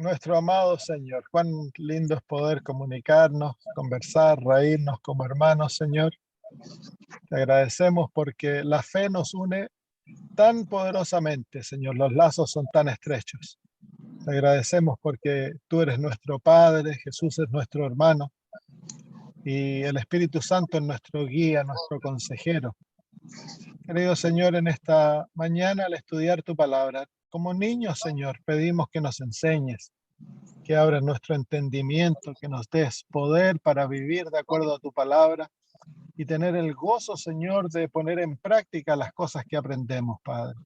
Nuestro amado Señor, cuán lindo es poder comunicarnos, conversar, reírnos como hermanos, Señor. Te agradecemos porque la fe nos une tan poderosamente, Señor. Los lazos son tan estrechos. Te agradecemos porque tú eres nuestro Padre, Jesús es nuestro hermano y el Espíritu Santo es nuestro guía, nuestro consejero. Querido Señor, en esta mañana al estudiar tu palabra, como niños, Señor, pedimos que nos enseñes, que abras nuestro entendimiento, que nos des poder para vivir de acuerdo a tu palabra y tener el gozo, Señor, de poner en práctica las cosas que aprendemos, Padre.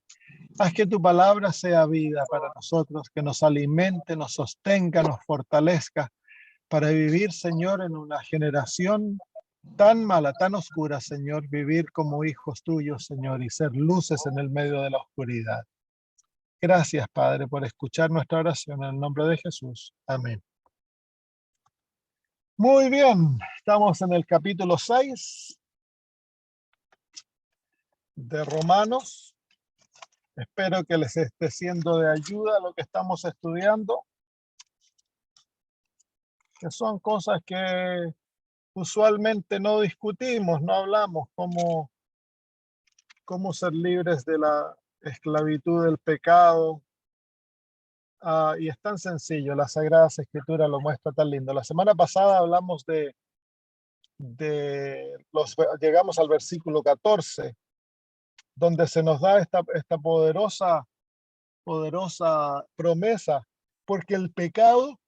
Haz que tu palabra sea vida para nosotros, que nos alimente, nos sostenga, nos fortalezca para vivir, Señor, en una generación tan mala, tan oscura, Señor, vivir como hijos tuyos, Señor, y ser luces en el medio de la oscuridad. Gracias, Padre, por escuchar nuestra oración en el nombre de Jesús. Amén. Muy bien, estamos en el capítulo 6 de Romanos. Espero que les esté siendo de ayuda lo que estamos estudiando, que son cosas que usualmente no discutimos, no hablamos, cómo ser libres de la esclavitud del pecado. Y es tan sencillo, las Sagradas Escrituras lo muestra tan lindo. La semana pasada hablamos llegamos al versículo 14, donde se nos da esta poderosa promesa, porque el pecado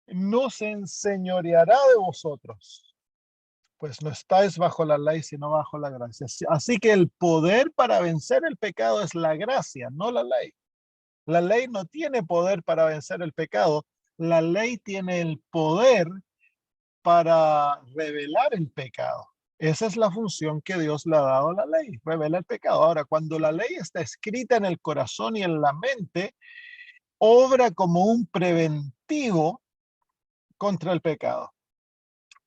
no se enseñoreará de vosotros, pues no estáis bajo la ley, sino bajo la gracia. Así que el poder para vencer el pecado es la gracia, no la ley. La ley no tiene poder para vencer el pecado. La ley tiene el poder para revelar el pecado. Esa es la función que Dios le ha dado a la ley, revela el pecado. Ahora, cuando la ley está escrita en el corazón y en la mente, obra como un preventivo contra el pecado.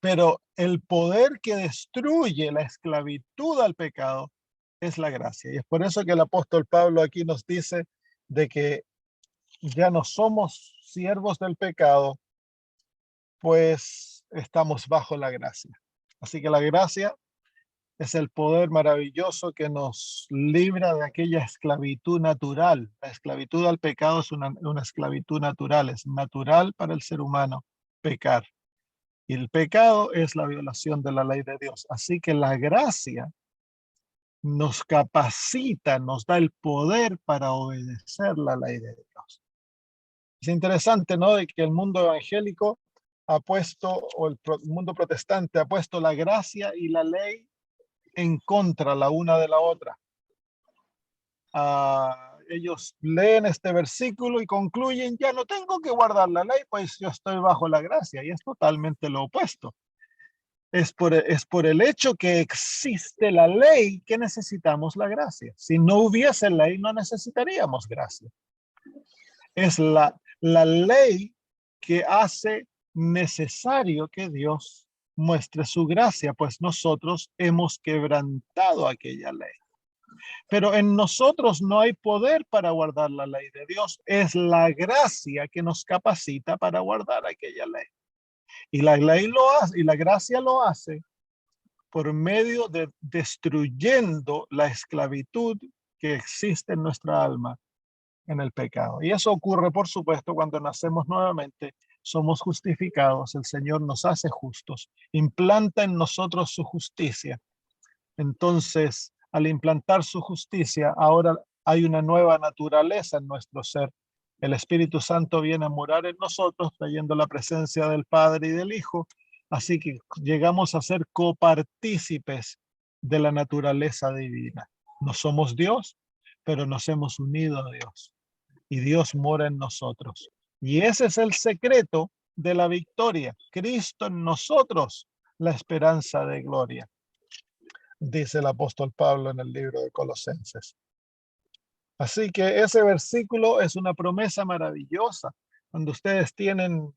Pero el poder que destruye la esclavitud al pecado es la gracia. Y es por eso que el apóstol Pablo aquí nos dice de que ya no somos siervos del pecado, pues estamos bajo la gracia. Así que la gracia es el poder maravilloso que nos libra de aquella esclavitud natural. La esclavitud al pecado es una esclavitud natural, es natural para el ser humano pecar. Y el pecado es la violación de la ley de Dios. Así que la gracia nos capacita, nos da el poder para obedecer la ley de Dios. Es interesante, ¿no?, de que el mundo evangélico ha puesto, o el mundo protestante ha puesto la gracia y la ley en contra la una de la otra. Ellos leen este versículo y concluyen, ya no tengo que guardar la ley, pues yo estoy bajo la gracia, y es totalmente lo opuesto. Es por el hecho que existe la ley que necesitamos la gracia. Si no hubiese ley, no necesitaríamos gracia. Es la ley que hace necesario que Dios muestre su gracia, pues nosotros hemos quebrantado aquella ley. Pero en nosotros no hay poder para guardar la ley de Dios. Es la gracia que nos capacita para guardar aquella ley. Y la ley lo hace, y la gracia lo hace por medio de destruyendo la esclavitud que existe en nuestra alma en el pecado. Y eso ocurre, por supuesto, cuando nacemos nuevamente, somos justificados, el Señor nos hace justos, implanta en nosotros su justicia. Entonces, al implantar su justicia, ahora hay una nueva naturaleza en nuestro ser. El Espíritu Santo viene a morar en nosotros, trayendo la presencia del Padre y del Hijo. Así que llegamos a ser copartícipes de la naturaleza divina. No somos Dios, pero nos hemos unido a Dios. Y Dios mora en nosotros. Y ese es el secreto de la victoria. Cristo en nosotros, la esperanza de gloria, dice el apóstol Pablo en el libro de Colosenses. Así que ese versículo es una promesa maravillosa. Cuando ustedes tienen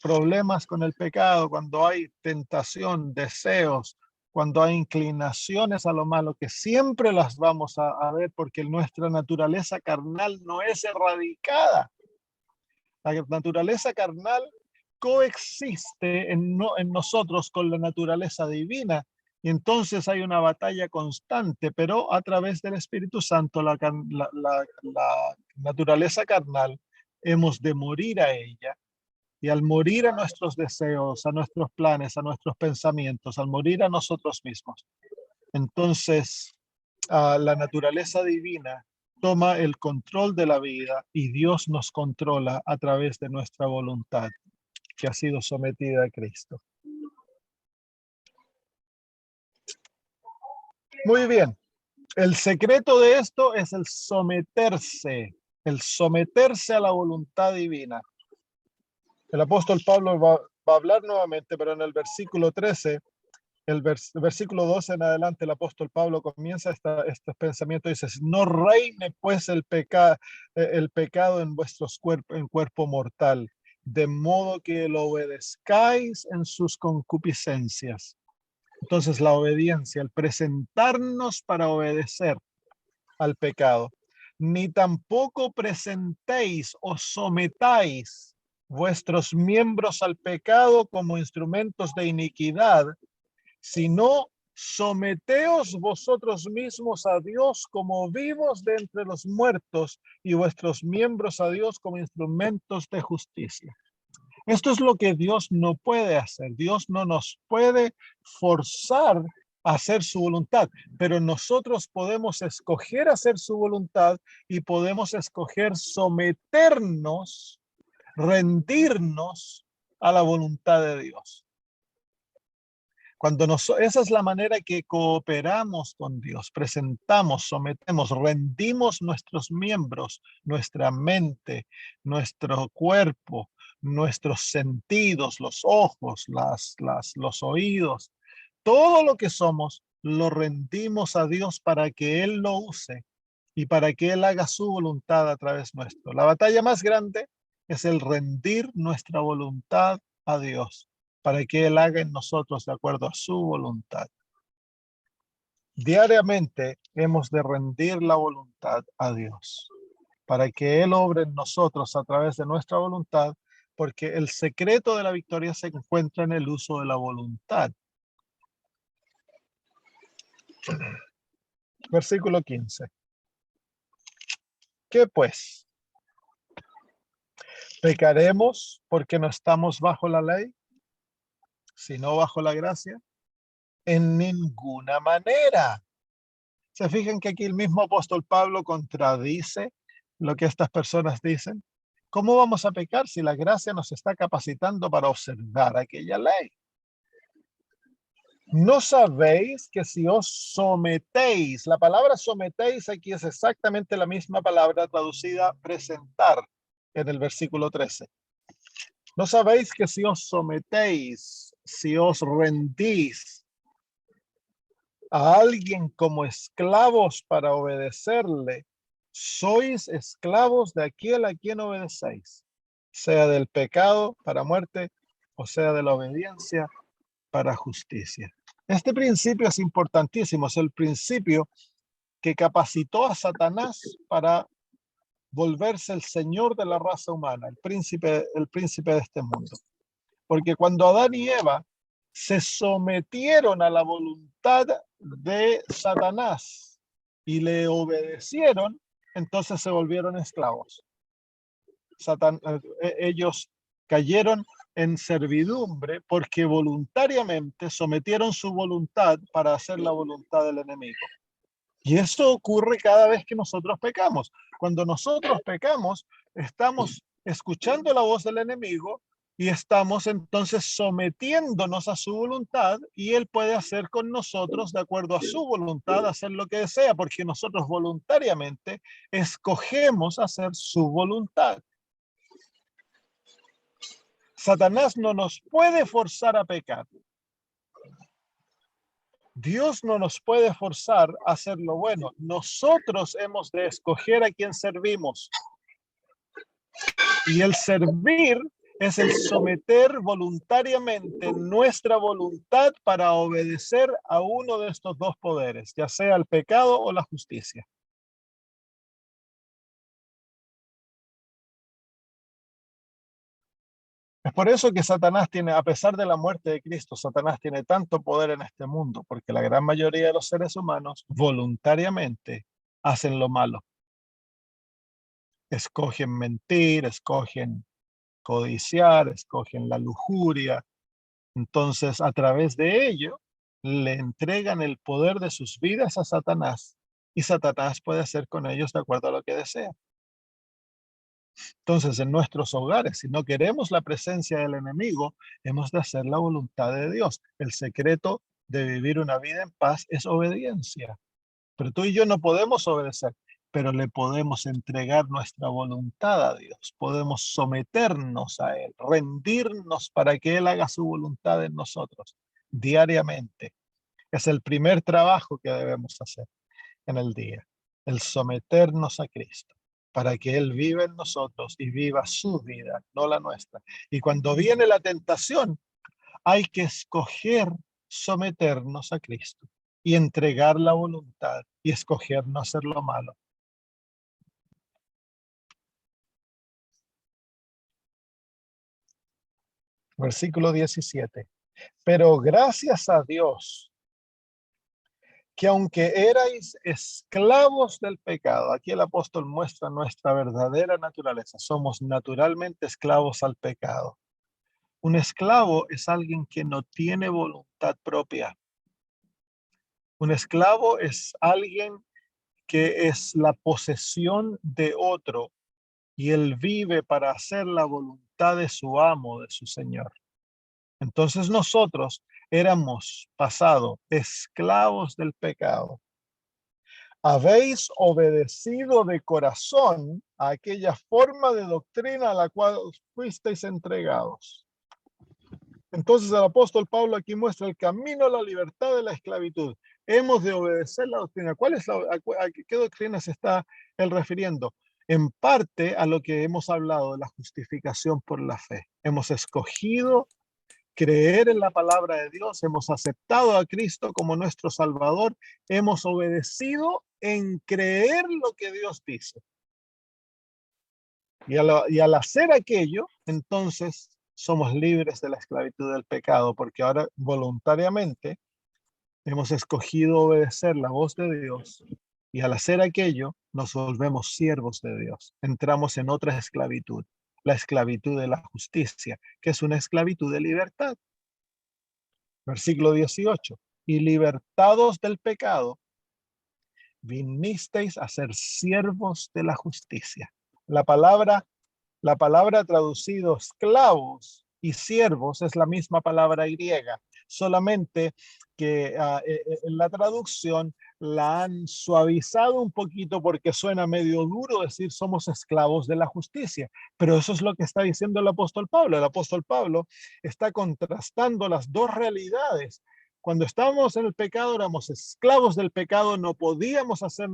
problemas con el pecado, cuando hay tentación, deseos, cuando hay inclinaciones a lo malo, que siempre las vamos a ver porque nuestra naturaleza carnal no es erradicada. La naturaleza carnal coexiste en nosotros con la naturaleza divina. Y entonces hay una batalla constante, pero a través del Espíritu Santo, la naturaleza carnal, hemos de morir a ella. Y al morir a nuestros deseos, a nuestros planes, a nuestros pensamientos, al morir a nosotros mismos, entonces la naturaleza divina toma el control de la vida y Dios nos controla a través de nuestra voluntad que ha sido sometida a Cristo. Muy bien. El secreto de esto es el someterse a la voluntad divina. El apóstol Pablo va a hablar nuevamente, pero en el versículo 13, el versículo 12 en adelante, el apóstol Pablo comienza este pensamiento y dice: no reine pues el pecado en vuestros cuerpo mortal, de modo que lo obedezcáis en sus concupiscencias. Entonces la obediencia, el presentarnos para obedecer al pecado, ni tampoco presentéis o sometáis vuestros miembros al pecado como instrumentos de iniquidad, sino someteos vosotros mismos a Dios como vivos de entre los muertos y vuestros miembros a Dios como instrumentos de justicia. Esto es lo que Dios no puede hacer. Dios no nos puede forzar a hacer su voluntad, pero nosotros podemos escoger hacer su voluntad y podemos escoger someternos, rendirnos a la voluntad de Dios. Esa es la manera que cooperamos con Dios, presentamos, sometemos, rendimos nuestros miembros, nuestra mente, nuestro cuerpo, nuestros sentidos, los ojos, los oídos, todo lo que somos, lo rendimos a Dios para que Él lo use y para que Él haga su voluntad a través nuestro. La batalla más grande es el rendir nuestra voluntad a Dios, para que Él haga en nosotros de acuerdo a su voluntad. Diariamente hemos de rendir la voluntad a Dios, para que Él obre en nosotros a través de nuestra voluntad, porque el secreto de la victoria se encuentra en el uso de la voluntad. Versículo 15. ¿Qué pues? ¿Pecaremos porque no estamos bajo la ley, sino bajo la gracia? En ninguna manera. ¿Se fijan que aquí el mismo apóstol Pablo contradice lo que estas personas dicen? ¿Cómo vamos a pecar si la gracia nos está capacitando para observar aquella ley? ¿No sabéis que si os sometéis, la palabra sometéis aquí es exactamente la misma palabra traducida presentar en el versículo 13? ¿No sabéis que si os sometéis, si os rendís a alguien como esclavos para obedecerle, sois esclavos de aquel a quien obedecéis, sea del pecado para muerte o sea de la obediencia para justicia? Este principio es importantísimo, es el principio que capacitó a Satanás para volverse el señor de la raza humana, el príncipe de este mundo. Porque cuando Adán y Eva se sometieron a la voluntad de Satanás y le obedecieron, entonces se volvieron esclavos. Ellos cayeron en servidumbre porque voluntariamente sometieron su voluntad para hacer la voluntad del enemigo. Y eso ocurre cada vez que nosotros pecamos. Cuando nosotros pecamos, estamos escuchando la voz del enemigo y estamos entonces sometiéndonos a su voluntad, y él puede hacer con nosotros, de acuerdo a su voluntad, hacer lo que desea, porque nosotros voluntariamente escogemos hacer su voluntad. Satanás no nos puede forzar a pecar. Dios no nos puede forzar a hacer lo bueno. Nosotros hemos de escoger a quién servimos. Y el servir es el someter voluntariamente nuestra voluntad para obedecer a uno de estos dos poderes, ya sea el pecado o la justicia. por eso que Satanás tiene, a pesar de la muerte de Cristo, Satanás tiene tanto poder en este mundo, porque la gran mayoría de los seres humanos voluntariamente hacen lo malo. Escogen mentir, escogen codiciar, escogen la lujuria. Entonces, a través de ello, le entregan el poder de sus vidas a Satanás y Satanás puede hacer con ellos de acuerdo a lo que desea. Entonces, en nuestros hogares, si no queremos la presencia del enemigo, hemos de hacer la voluntad de Dios. El secreto de vivir una vida en paz es obediencia. Pero tú y yo no podemos obedecer, pero le podemos entregar nuestra voluntad a Dios. Podemos someternos a Él, rendirnos para que Él haga su voluntad en nosotros diariamente. Es el primer trabajo que debemos hacer en el día, el someternos a Cristo, para que Él viva en nosotros y viva su vida, no la nuestra. Y cuando viene la tentación, hay que escoger someternos a Cristo y entregar la voluntad y escoger no hacer lo malo. Versículo 17. Pero gracias a Dios, que aunque erais esclavos del pecado, aquí el apóstol muestra nuestra verdadera naturaleza, somos naturalmente esclavos al pecado. Un esclavo es alguien que no tiene voluntad propia. Un esclavo es alguien que es la posesión de otro y él vive para hacer la voluntad de su amo, de su señor. Entonces nosotros éramos pasado esclavos del pecado. Habéis obedecido de corazón a aquella forma de doctrina a la cual fuisteis entregados. Entonces el apóstol Pablo aquí muestra el camino a la libertad de la esclavitud. Hemos de obedecer la doctrina. ¿Cuál es a qué doctrina se está él refiriendo? En parte a lo que hemos hablado de la justificación por la fe. Hemos escogido creer en la palabra de Dios, hemos aceptado a Cristo como nuestro Salvador, hemos obedecido en creer lo que Dios dice. Y al hacer aquello, entonces somos libres de la esclavitud del pecado, porque ahora voluntariamente hemos escogido obedecer la voz de Dios y al hacer aquello nos volvemos siervos de Dios. Entramos en otra esclavitud, la esclavitud de la justicia, que es una esclavitud de libertad. Versículo 18. Y libertados del pecado, vinisteis a ser siervos de la justicia. La palabra traducido esclavos y siervos es la misma palabra griega, solamente que en la traducción la han suavizado un poquito porque suena medio duro decir somos esclavos de la justicia, pero eso es lo que está diciendo el apóstol Pablo. El apóstol Pablo está contrastando las dos realidades. Cuando estábamos en el pecado éramos esclavos del pecado, no podíamos hacer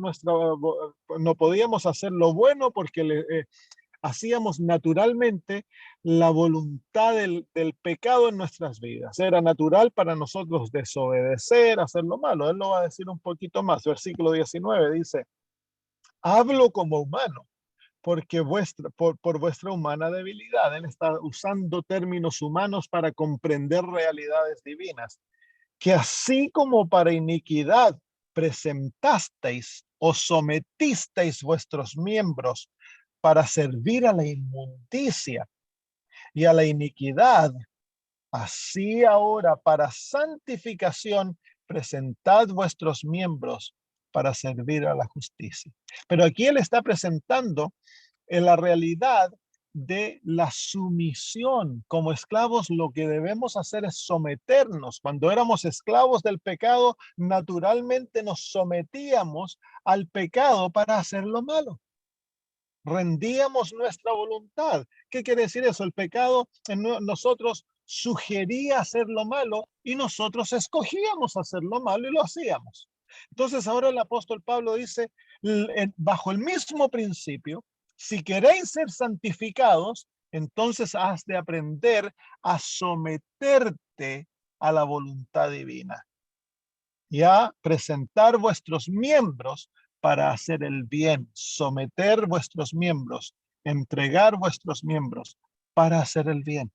lo bueno porque hacíamos naturalmente la voluntad del pecado en nuestras vidas. Era natural para nosotros desobedecer, hacer lo malo. Él lo va a decir un poquito más. Versículo 19 dice, hablo como humano, porque por vuestra humana debilidad. Él está usando términos humanos para comprender realidades divinas. Que así como para iniquidad presentasteis o sometisteis vuestros miembros para servir a la inmundicia y a la iniquidad, así ahora para santificación presentad vuestros miembros para servir a la justicia. Pero aquí él está presentando en la realidad de la sumisión. Como esclavos, lo que debemos hacer es someternos. Cuando éramos esclavos del pecado, naturalmente nos sometíamos al pecado para hacer lo malo. Rendíamos nuestra voluntad. ¿Qué quiere decir eso? El pecado en nosotros sugería hacer lo malo y nosotros escogíamos hacer lo malo y lo hacíamos. Entonces ahora el apóstol Pablo dice, bajo el mismo principio, si queréis ser santificados, entonces has de aprender a someterte a la voluntad divina y a presentar vuestros miembros para hacer el bien, someter vuestros miembros, entregar vuestros miembros para hacer el bien.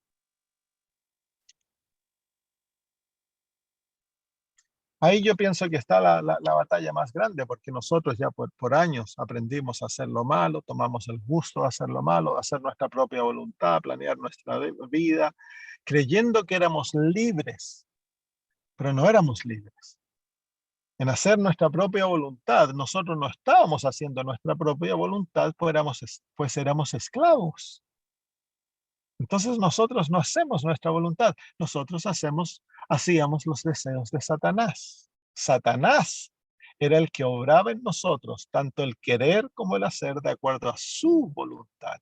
Ahí yo pienso que está la batalla más grande, porque nosotros ya por años aprendimos a hacer lo malo, tomamos el gusto de hacer lo malo, de hacer nuestra propia voluntad, planear nuestra vida, creyendo que éramos libres, pero no éramos libres. En hacer nuestra propia voluntad, nosotros no estábamos haciendo nuestra propia voluntad, pues éramos esclavos. Entonces nosotros no hacemos nuestra voluntad, nosotros hacíamos los deseos de Satanás. Satanás era el que obraba en nosotros, tanto el querer como el hacer de acuerdo a su voluntad.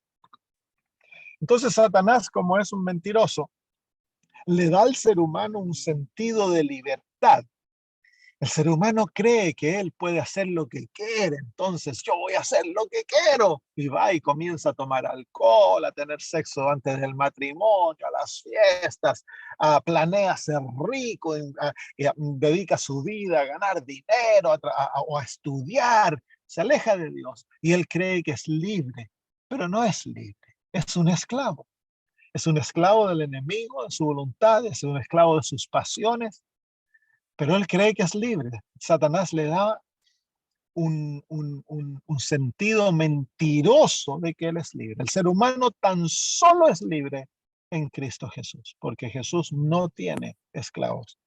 Entonces Satanás, como es un mentiroso, le da al ser humano un sentido de libertad. El ser humano cree que él puede hacer lo que quiere, entonces yo voy a hacer lo que quiero. Y va y comienza a tomar alcohol, a tener sexo antes del matrimonio, a las fiestas, planea ser rico, dedica su vida a ganar dinero o a estudiar, se aleja de Dios y él cree que es libre, pero no es libre, es un esclavo. Es un esclavo del enemigo, de su voluntad, es un esclavo de sus pasiones, pero él cree que es libre. Satanás le da un sentido mentiroso de que él es libre. El ser humano tan solo es libre en Cristo Jesús, porque Jesús no tiene esclavos.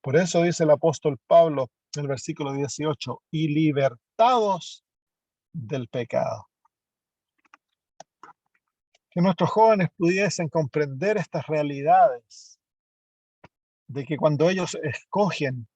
Por eso dice el apóstol Pablo en el versículo 18, y libertados del pecado. Que nuestros jóvenes pudiesen comprender estas realidades, de que cuando ellos escogen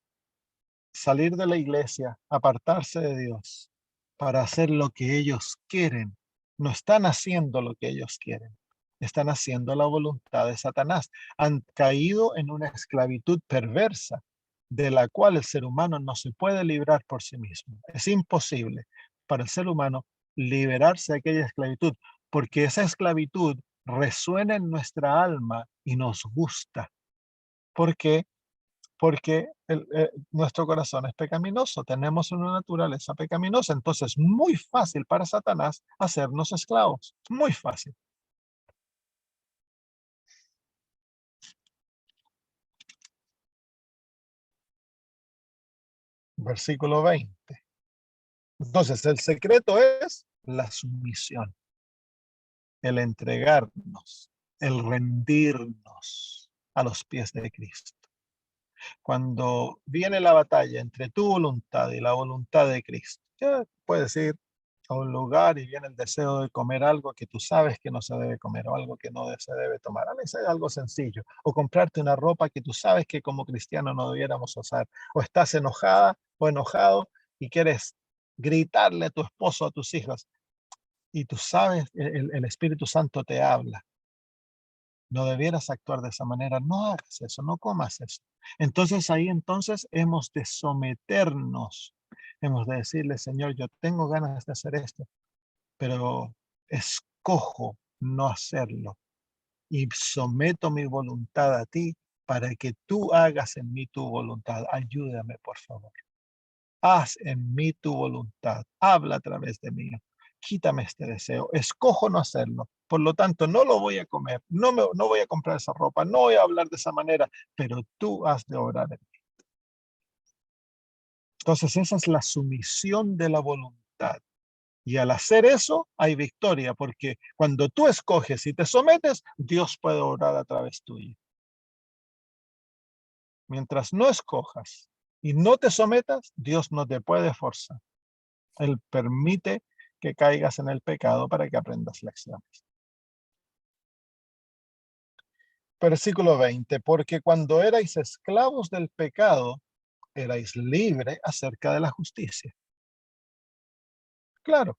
salir de la iglesia, apartarse de Dios para hacer lo que ellos quieren, no están haciendo lo que ellos quieren, están haciendo la voluntad de Satanás. Han caído en una esclavitud perversa de la cual el ser humano no se puede librar por sí mismo. Es imposible para el ser humano liberarse de aquella esclavitud, porque esa esclavitud resuena en nuestra alma y nos gusta. ¿Por qué? Porque nuestro corazón es pecaminoso, tenemos una naturaleza pecaminosa, entonces es muy fácil para Satanás hacernos esclavos, muy fácil. Versículo 20. Entonces el secreto es la sumisión, el entregarnos, el rendirnos a los pies de Cristo. Cuando viene la batalla entre tu voluntad y la voluntad de Cristo, ya puedes ir a un lugar y viene el deseo de comer algo que tú sabes que no se debe comer o algo que no se debe tomar. A veces es algo sencillo. O comprarte una ropa que tú sabes que como cristiano no debiéramos usar. O estás enojada o enojado y quieres gritarle a tu esposo, a tus hijos. Y tú sabes, el Espíritu Santo te habla. No debieras actuar de esa manera, no hagas eso, no comas eso. Entonces ahí hemos de someternos, hemos de decirle, Señor, yo tengo ganas de hacer esto, pero escojo no hacerlo y someto mi voluntad a ti para que tú hagas en mí tu voluntad. Ayúdame, por favor. Haz en mí tu voluntad. Habla a través de mí. Quítame este deseo. Escojo no hacerlo. Por lo tanto, no lo voy a comer. No voy a comprar esa ropa. No voy a hablar de esa manera. Pero tú has de obrar en mí. Entonces, esa es la sumisión de la voluntad. Y al hacer eso, hay victoria. Porque cuando tú escoges y te sometes, Dios puede obrar a través tuyo. Mientras no escojas y no te sometas, Dios no te puede forzar. Él permite que caigas en el pecado para que aprendas lecciones. Versículo 20, porque cuando erais esclavos del pecado, erais libres acerca de la justicia. Claro,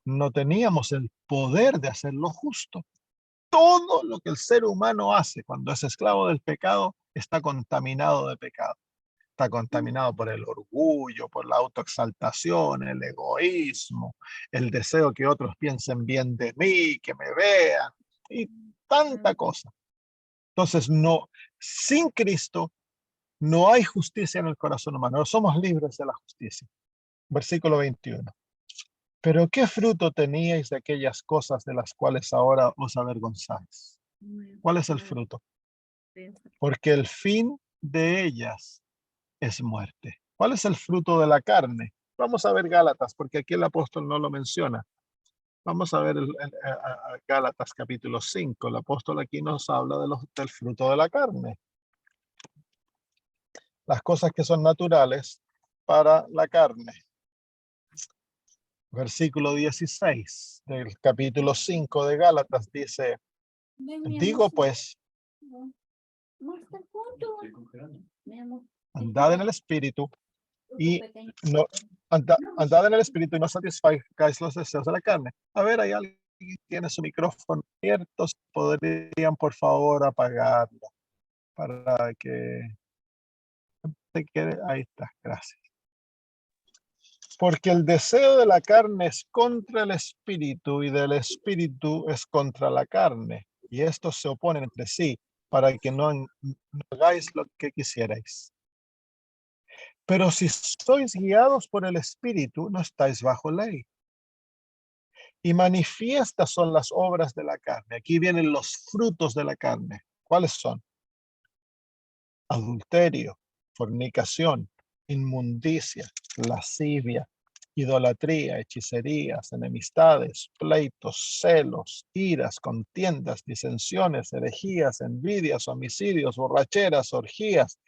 no teníamos el poder de hacer lo justo. Todo lo que el ser humano hace cuando es esclavo del pecado está contaminado de pecado. Está contaminado por el orgullo, por la autoexaltación, el egoísmo, el deseo que otros piensen bien de mí, que me vean, y tanta cosa. Entonces, no, sin Cristo no hay justicia en el corazón humano. No somos libres de la justicia. Versículo 21. Pero ¿qué fruto teníais de aquellas cosas de las cuales ahora os avergonzáis? ¿Cuál es el fruto? Porque el fin de ellas es muerte. ¿Cuál es el fruto de la carne? Vamos a ver Gálatas, porque aquí el apóstol no lo menciona. Vamos a ver Gálatas capítulo 5. El apóstol aquí nos habla del fruto de la carne. Las cosas que son naturales para la carne. Versículo 16 del capítulo 5 de Gálatas dice, digo pues, andad en el espíritu y no andad en el espíritu y no satisfagáis los deseos de la carne. A ver, hay alguien que tiene su micrófono abierto, podrían por favor apagarlo para que se quede. Ahí está, gracias. Porque el deseo de la carne es contra el espíritu y del espíritu es contra la carne. Y estos se oponen entre sí para que no hagáis lo que quisierais. Pero si sois guiados por el espíritu, no estáis bajo ley. Y manifiestas son las obras de la carne. Aquí vienen los frutos de la carne. ¿Cuáles son? Adulterio, fornicación, inmundicia, lascivia, idolatría, hechicerías, enemistades, pleitos, celos, iras, contiendas, disensiones, herejías, envidias, homicidios, borracheras, orgías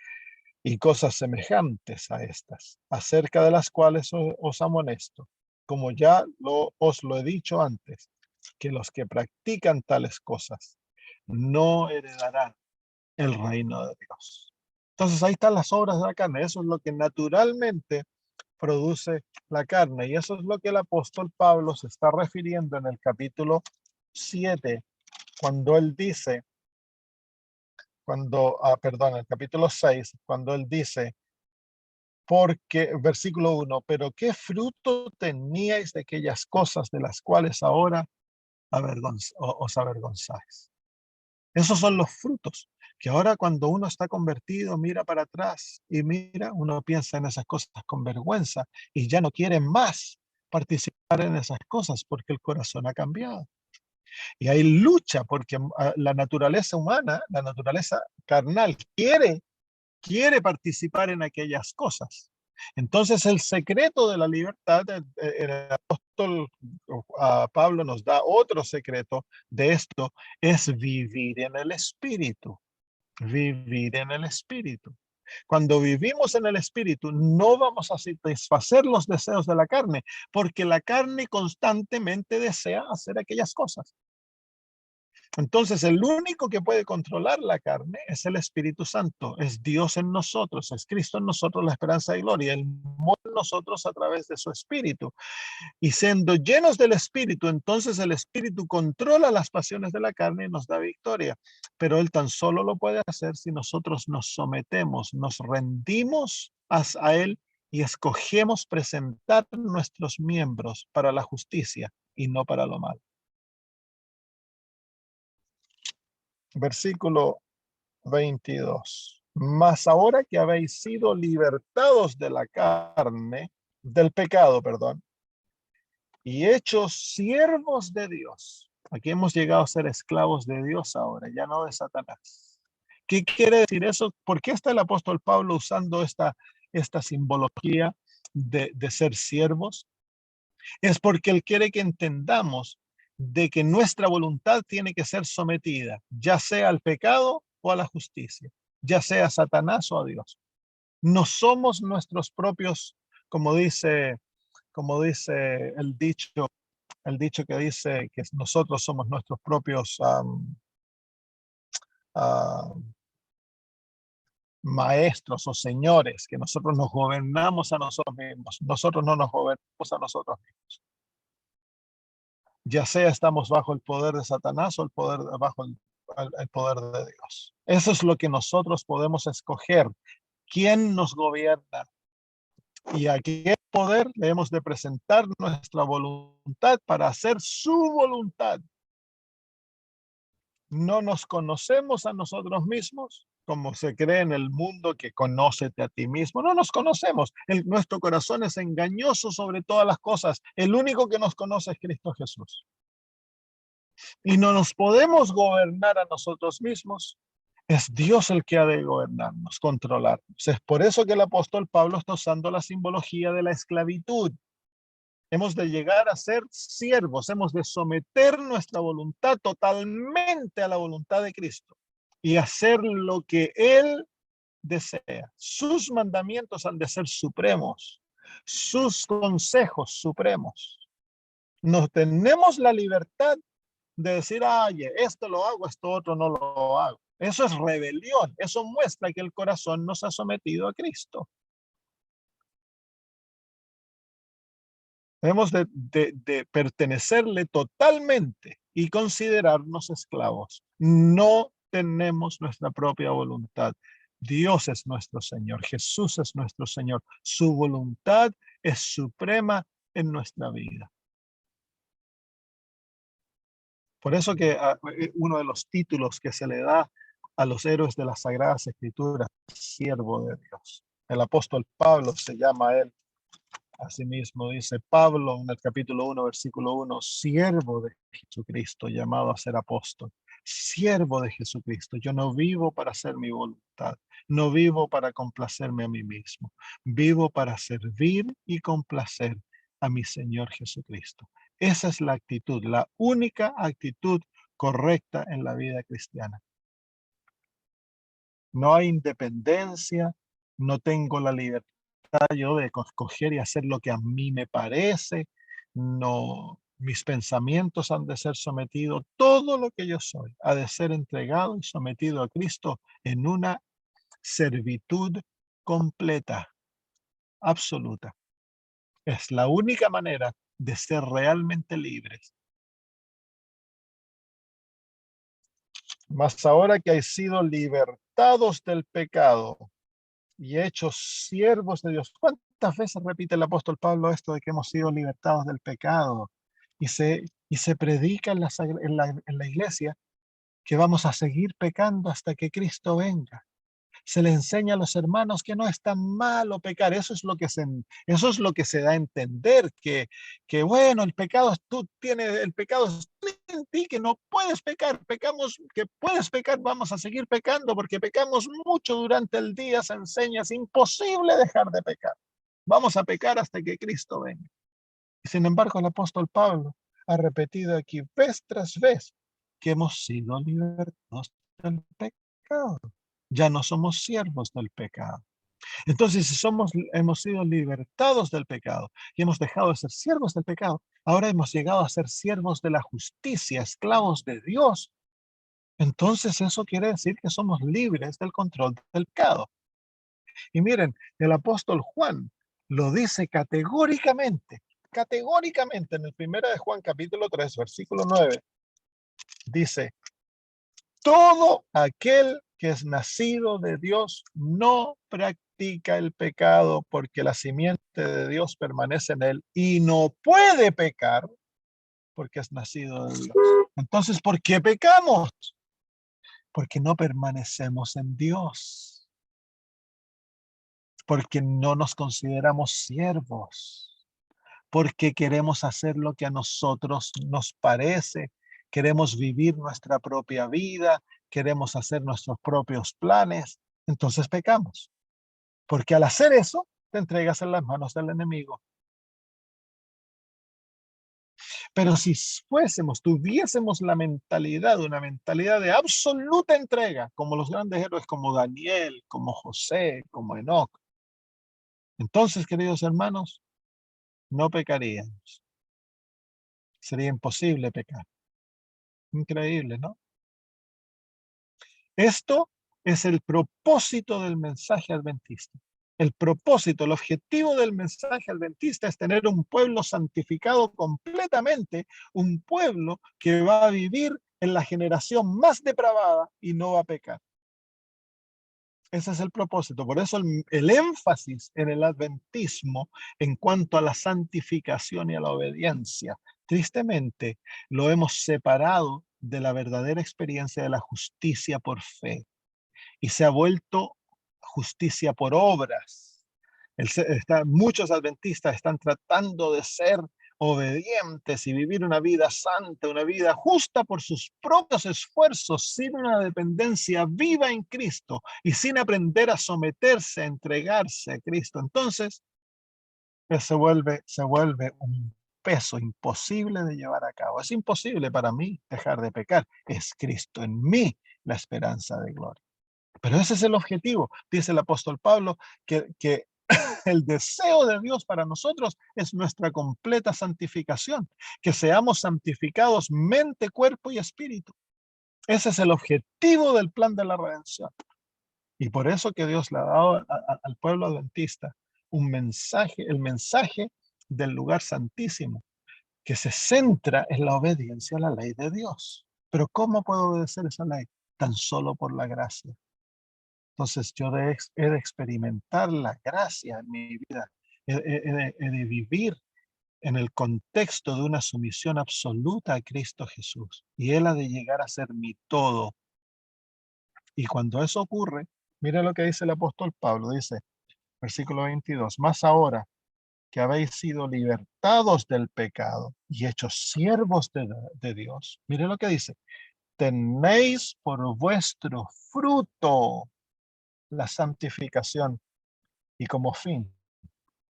y cosas semejantes a estas, acerca de las cuales os amonesto, como ya os lo he dicho antes, que los que practican tales cosas no heredarán el reino de Dios. Entonces ahí están las obras de la carne. Eso es lo que naturalmente produce la carne. Y eso es lo que el apóstol Pablo se está refiriendo en el capítulo 7, cuando él dice, el capítulo 6, cuando él dice, porque, versículo 1, pero qué fruto teníais de aquellas cosas de las cuales ahora os avergonzáis. Esos son los frutos, que ahora cuando uno está convertido, mira para atrás y mira, uno piensa en esas cosas con vergüenza y ya no quiere más participar en esas cosas porque el corazón ha cambiado. Y hay lucha porque la naturaleza humana, la naturaleza carnal, quiere participar en aquellas cosas. Entonces el secreto de la libertad, el apóstol Pablo nos da otro secreto de esto, es vivir en el espíritu, vivir en el espíritu. Cuando vivimos en el espíritu, no vamos a satisfacer los deseos de la carne, porque la carne constantemente desea hacer aquellas cosas. Entonces, el único que puede controlar la carne es el Espíritu Santo, es Dios en nosotros, es Cristo en nosotros, la esperanza y gloria, Él mora en nosotros a través de su Espíritu. Y siendo llenos del Espíritu, entonces el Espíritu controla las pasiones de la carne y nos da victoria. Pero Él tan solo lo puede hacer si nosotros nos sometemos, nos rendimos a Él y escogemos presentar nuestros miembros para la justicia y no para lo malo. Versículo 22. Mas ahora que habéis sido libertados de la carne, del pecado, perdón, y hechos siervos de Dios. Aquí hemos llegado a ser esclavos de Dios ahora, ya no de Satanás. ¿Qué quiere decir eso? ¿Por qué está el apóstol Pablo usando esta simbología de ser siervos? Es porque él quiere que entendamos de que nuestra voluntad tiene que ser sometida, ya sea al pecado o a la justicia, ya sea a Satanás o a Dios. No somos nuestros propios, como dice el dicho que dice que nosotros somos nuestros propios maestros o señores, que nosotros nos gobernamos a nosotros mismos. Nosotros no nos gobernamos a nosotros mismos. Ya sea estamos bajo el poder de Satanás o bajo el poder de Dios. Eso es lo que nosotros podemos escoger. ¿Quién nos gobierna? Y a qué poder le hemos de presentar nuestra voluntad para hacer su voluntad. No nos conocemos a nosotros mismos, como se cree en el mundo que conócete a ti mismo. No nos conocemos. Nuestro corazón es engañoso sobre todas las cosas. El único que nos conoce es Cristo Jesús. Y no nos podemos gobernar a nosotros mismos. Es Dios el que ha de gobernarnos, controlarnos. Es por eso que el apóstol Pablo está usando la simbología de la esclavitud. Hemos de llegar a ser siervos, hemos de someter nuestra voluntad totalmente a la voluntad de Cristo y hacer lo que Él desea. Sus mandamientos han de ser supremos, sus consejos supremos. No tenemos la libertad de decir, oye, esto lo hago, esto otro no lo hago. Eso es rebelión, eso muestra que el corazón no se ha sometido a Cristo. Debemos de pertenecerle totalmente y considerarnos esclavos. No tenemos nuestra propia voluntad. Dios es nuestro Señor, Jesús es nuestro Señor. Su voluntad es suprema en nuestra vida. Por eso que uno de los títulos que se le da a los héroes de las Sagradas Escrituras, siervo de Dios. El apóstol Pablo se llama a él. Asimismo dice Pablo en el capítulo 1, versículo 1, siervo de Jesucristo, llamado a ser apóstol, siervo de Jesucristo. Yo no vivo para hacer mi voluntad, no vivo para complacerme a mí mismo, vivo para servir y complacer a mi Señor Jesucristo. Esa es la actitud, la única actitud correcta en la vida cristiana. No hay independencia, no tengo la libertad yo de escoger y hacer lo que a mí me parece. No, mis pensamientos han de ser sometidos, todo lo que yo soy ha de ser entregado y sometido a Cristo en una servitud completa, absoluta. Es la única manera de ser realmente libres. Mas ahora que hay sido libertados del pecado y hechos siervos de Dios. ¿Cuántas veces repite el apóstol Pablo esto de que hemos sido libertados del pecado? Y se predica en la iglesia que vamos a seguir pecando hasta que Cristo venga. Se le enseña a los hermanos que no es tan malo pecar. Eso es lo que se da a entender, que bueno, el pecado, el pecado está en ti, que no puedes pecar, que puedes pecar, vamos a seguir pecando porque pecamos mucho durante el día, se enseña, es imposible dejar de pecar. Vamos a pecar hasta que Cristo venga. Y sin embargo, el apóstol Pablo ha repetido aquí vez tras vez que hemos sido libertados del pecado. Ya no somos siervos del pecado. Entonces, si hemos sido libertados del pecado y hemos dejado de ser siervos del pecado, ahora hemos llegado a ser siervos de la justicia, esclavos de Dios. Entonces, eso quiere decir que somos libres del control del pecado. Y miren, el apóstol Juan lo dice categóricamente en el 1 de Juan capítulo 3, versículo 9, dice, todo aquel que es nacido de Dios no practica el pecado porque la simiente de Dios permanece en él y no puede pecar porque es nacido de Dios. Entonces, ¿por qué pecamos? Porque no permanecemos en Dios, porque no nos consideramos siervos, porque queremos hacer lo que a nosotros nos parece, queremos vivir nuestra propia vida, queremos hacer nuestros propios planes, entonces pecamos. Porque al hacer eso, te entregas en las manos del enemigo. Pero si tuviésemos una mentalidad de absoluta entrega, como los grandes héroes como Daniel, como José, como Enoc, entonces, queridos hermanos, no pecaríamos. Sería imposible pecar. Increíble, ¿no? Esto es el propósito del mensaje adventista. El propósito, el objetivo del mensaje adventista es tener un pueblo santificado completamente, un pueblo que va a vivir en la generación más depravada y no va a pecar. Ese es el propósito. Por eso el énfasis en el adventismo en cuanto a la santificación y a la obediencia, tristemente lo hemos separado de la verdadera experiencia de la justicia por fe y se ha vuelto justicia por obras. Muchos adventistas están tratando de ser obedientes y vivir una vida santa, una vida justa por sus propios esfuerzos, sin una dependencia viva en Cristo y sin aprender a someterse, a entregarse a Cristo, entonces se vuelve un peso imposible de llevar a cabo. Es imposible para mí dejar de pecar. Es Cristo en mí la esperanza de gloria. Pero ese es el objetivo. Dice el apóstol Pablo que el deseo de Dios para nosotros es nuestra completa santificación, que seamos santificados mente, cuerpo y espíritu. Ese es el objetivo del plan de la redención. Y por eso que Dios le ha dado al pueblo adventista un mensaje, el mensaje del lugar santísimo, que se centra en la obediencia a la ley de Dios. Pero ¿cómo puedo obedecer esa ley? Tan solo por la gracia. Entonces yo he de experimentar la gracia en mi vida, he de vivir en el contexto de una sumisión absoluta a Cristo Jesús. Y Él ha de llegar a ser mi todo. Y cuando eso ocurre, mira lo que dice el apóstol Pablo, dice, versículo 22, más ahora que habéis sido libertados del pecado y hechos siervos de Dios, mire lo que dice, tenéis por vuestro fruto la santificación y como fin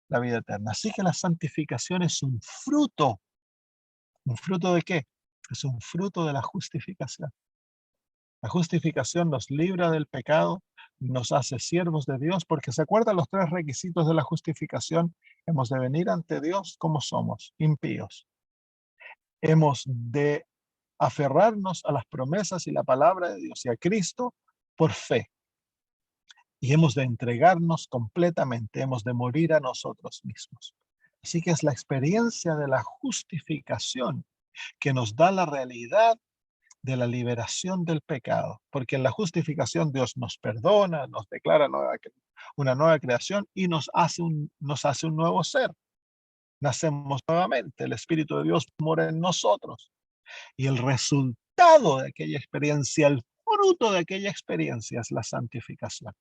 la vida eterna. Así que la santificación es ¿un fruto de qué? Es un fruto de la justificación. La justificación nos libra del pecado, nos hace siervos de Dios, porque se acuerdan los tres requisitos de la justificación. Hemos de venir ante Dios como somos, impíos. Hemos de aferrarnos a las promesas y la palabra de Dios y a Cristo por fe. Y hemos de entregarnos completamente, hemos de morir a nosotros mismos. Así que es la experiencia de la justificación que nos da la realidad de la liberación del pecado, porque en la justificación Dios nos perdona, nos declara una nueva creación y nos hace un nuevo ser. Nacemos nuevamente, el Espíritu de Dios mora en nosotros y el resultado de aquella experiencia, el fruto de aquella experiencia es la santificación,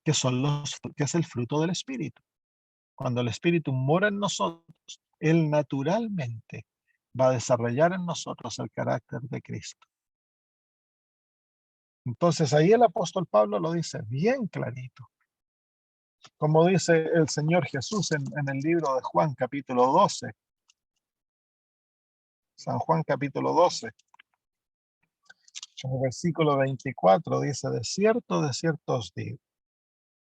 que es el fruto del Espíritu. Cuando el Espíritu mora en nosotros, Él naturalmente va a desarrollar en nosotros el carácter de Cristo. Entonces ahí el apóstol Pablo lo dice bien clarito. Como dice el Señor Jesús en el libro de Juan capítulo 12. San Juan capítulo 12. En el versículo 24 dice, de cierto os digo,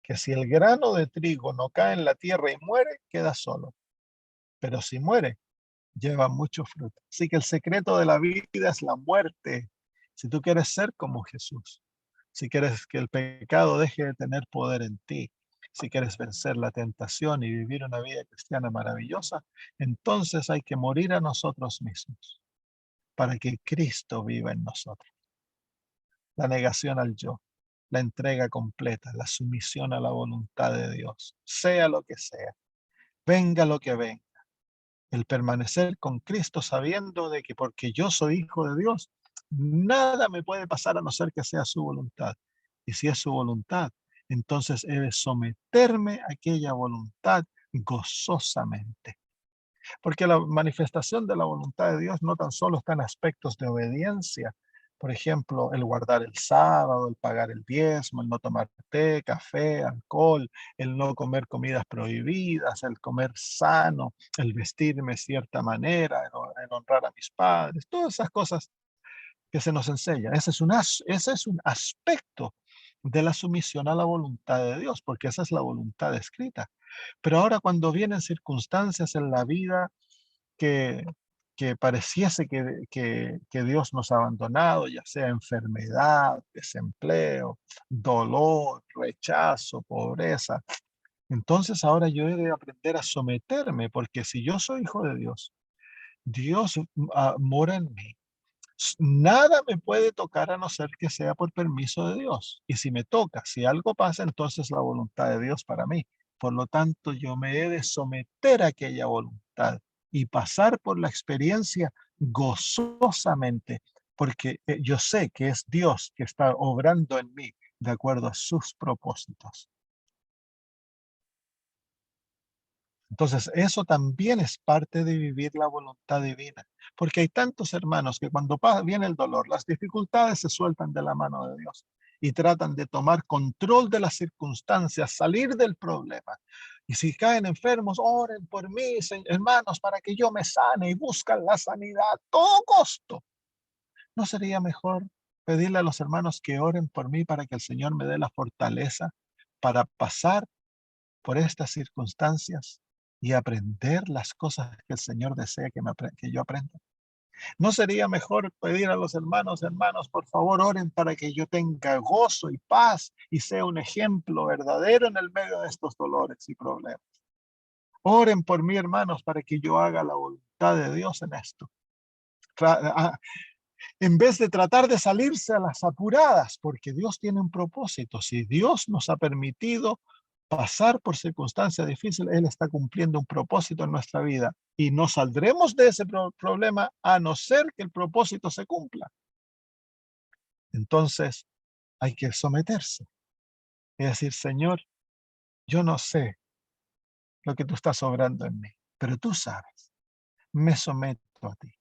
que si el grano de trigo no cae en la tierra y muere, queda solo. Pero si muere, lleva mucho fruto. Así que el secreto de la vida es la muerte. Si tú quieres ser como Jesús, si quieres que el pecado deje de tener poder en ti, si quieres vencer la tentación y vivir una vida cristiana maravillosa, entonces hay que morir a nosotros mismos para que Cristo viva en nosotros. La negación al yo, la entrega completa, la sumisión a la voluntad de Dios, sea lo que sea, venga lo que venga. El permanecer con Cristo sabiendo de que porque yo soy hijo de Dios, nada me puede pasar a no ser que sea su voluntad. Y si es su voluntad, entonces he de someterme a aquella voluntad gozosamente. Porque la manifestación de la voluntad de Dios no tan solo está en aspectos de obediencia, por ejemplo, el guardar el sábado, el pagar el diezmo, el no tomar té, café, alcohol, el no comer comidas prohibidas, el comer sano, el vestirme de cierta manera, el honrar a mis padres, todas esas cosas que se nos enseñan. Ese es un aspecto de la sumisión a la voluntad de Dios, porque esa es la voluntad escrita. Pero ahora cuando vienen circunstancias en la vida que, que pareciese que Dios nos ha abandonado, ya sea enfermedad, desempleo, dolor, rechazo, pobreza. Entonces ahora yo he de aprender a someterme, porque si yo soy hijo de Dios, Dios mora en mí. Nada me puede tocar a no ser que sea por permiso de Dios. Y si me toca, si algo pasa, entonces la voluntad de Dios para mí. Por lo tanto, yo me he de someter a aquella voluntad y pasar por la experiencia gozosamente, porque yo sé que es Dios que está obrando en mí de acuerdo a sus propósitos. Entonces, eso también es parte de vivir la voluntad divina, porque hay tantos hermanos que cuando viene el dolor, las dificultades se sueltan de la mano de Dios y tratan de tomar control de las circunstancias, salir del problema. Y si caen enfermos, oren por mí, hermanos, para que yo me sane, y buscan la sanidad a todo costo. ¿No sería mejor pedirle a los hermanos que oren por mí para que el Señor me dé la fortaleza para pasar por estas circunstancias y aprender las cosas que el Señor desea que yo aprenda? ¿No sería mejor pedir a los hermanos, hermanos, por favor, oren para que yo tenga gozo y paz y sea un ejemplo verdadero en el medio de estos dolores y problemas? Oren por mí, hermanos, para que yo haga la voluntad de Dios en esto. En vez de tratar de salirse a las apuradas, porque Dios tiene un propósito. Si Dios nos ha permitido pasar por circunstancias difíciles, Él está cumpliendo un propósito en nuestra vida y no saldremos de ese problema a no ser que el propósito se cumpla. Entonces hay que someterse y decir, Señor, yo no sé lo que tú estás obrando en mí, pero tú sabes, me someto a ti,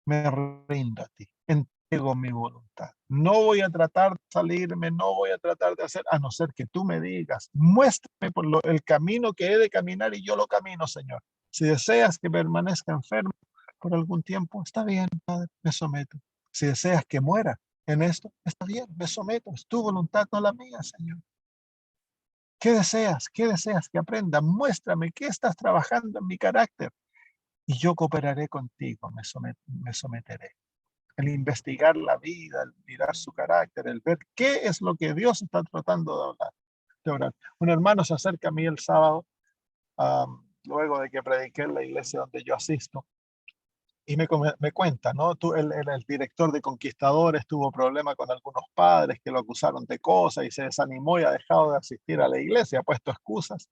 me rindo a ti, entrego mi voluntad. No voy a tratar de salirme, no voy a tratar de hacer, a no ser que tú me digas, muéstrame por el camino que he de caminar y yo lo camino, Señor. Si deseas que permanezca enfermo por algún tiempo, está bien, Padre, me someto. Si deseas que muera en esto, está bien, me someto. Es tu voluntad, no la mía, Señor. ¿Qué deseas? ¿Qué deseas que aprenda? Muéstrame qué estás trabajando en mi carácter y yo cooperaré contigo, me someteré. El investigar la vida, el mirar su carácter, el ver qué es lo que Dios está tratando de hablar, de orar. Un hermano se acerca a mí el sábado, luego de que prediqué en la iglesia donde yo asisto, y me cuenta, ¿no? El director de Conquistadores tuvo problema con algunos padres que lo acusaron de cosas y se desanimó y ha dejado de asistir a la iglesia, ha puesto excusas.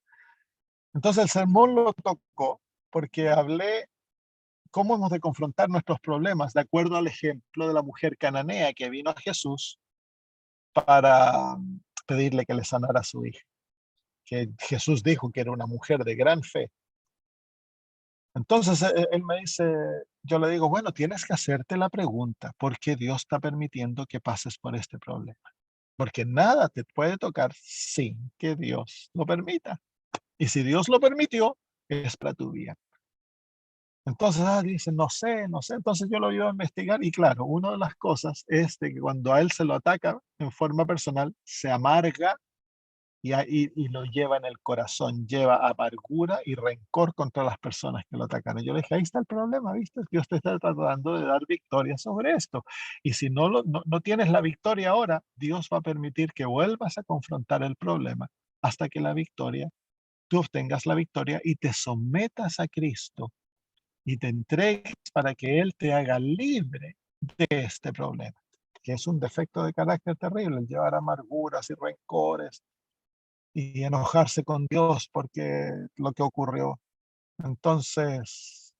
Entonces el sermón lo tocó porque hablé cómo hemos de confrontar nuestros problemas de acuerdo al ejemplo de la mujer cananea que vino a Jesús para pedirle que le sanara a su hija, que Jesús dijo que era una mujer de gran fe. Entonces él me dice, yo le digo, bueno, tienes que hacerte la pregunta, ¿por qué Dios está permitiendo que pases por este problema? Porque nada te puede tocar sin que Dios lo permita. Y si Dios lo permitió, es para tu bien. Entonces, dice, no sé, no sé. Entonces yo lo iba a investigar y claro, una de las cosas es de que cuando a él se lo ataca en forma personal, se amarga y lo lleva en el corazón, lleva amargura y rencor contra las personas que lo atacan. Y yo le dije, ahí está el problema, ¿viste? Dios te está tratando de dar victoria sobre esto. Y si no tienes la victoria ahora, Dios va a permitir que vuelvas a confrontar el problema hasta que tú obtengas la victoria y te sometas a Cristo y te entregues para que Él te haga libre de este problema, que es un defecto de carácter terrible, el llevar amarguras y rencores y enojarse con Dios porque lo que ocurrió. Entonces,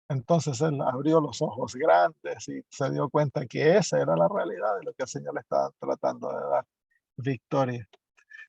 entonces él abrió los ojos grandes y se dio cuenta que esa era la realidad de lo que el Señor le estaba tratando de dar victoria.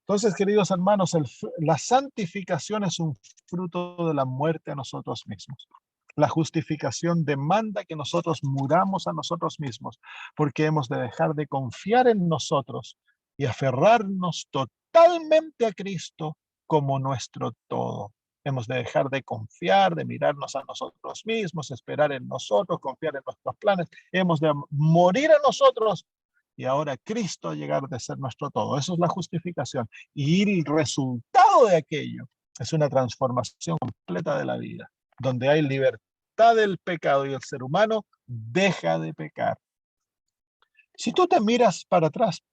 Entonces, queridos hermanos, la santificación es un fruto de la muerte a nosotros mismos. La justificación demanda que nosotros muramos a nosotros mismos, porque hemos de dejar de confiar en nosotros y aferrarnos totalmente a Cristo como nuestro todo. Hemos de dejar de confiar, de mirarnos a nosotros mismos, esperar en nosotros, confiar en nuestros planes. Hemos de morir a nosotros y ahora Cristo llegar de ser nuestro todo. Eso es la justificación. Y el resultado de aquello es una transformación completa de la vida, donde hay libertad del pecado y el ser humano deja de pecar. Si tú te miras para atrás,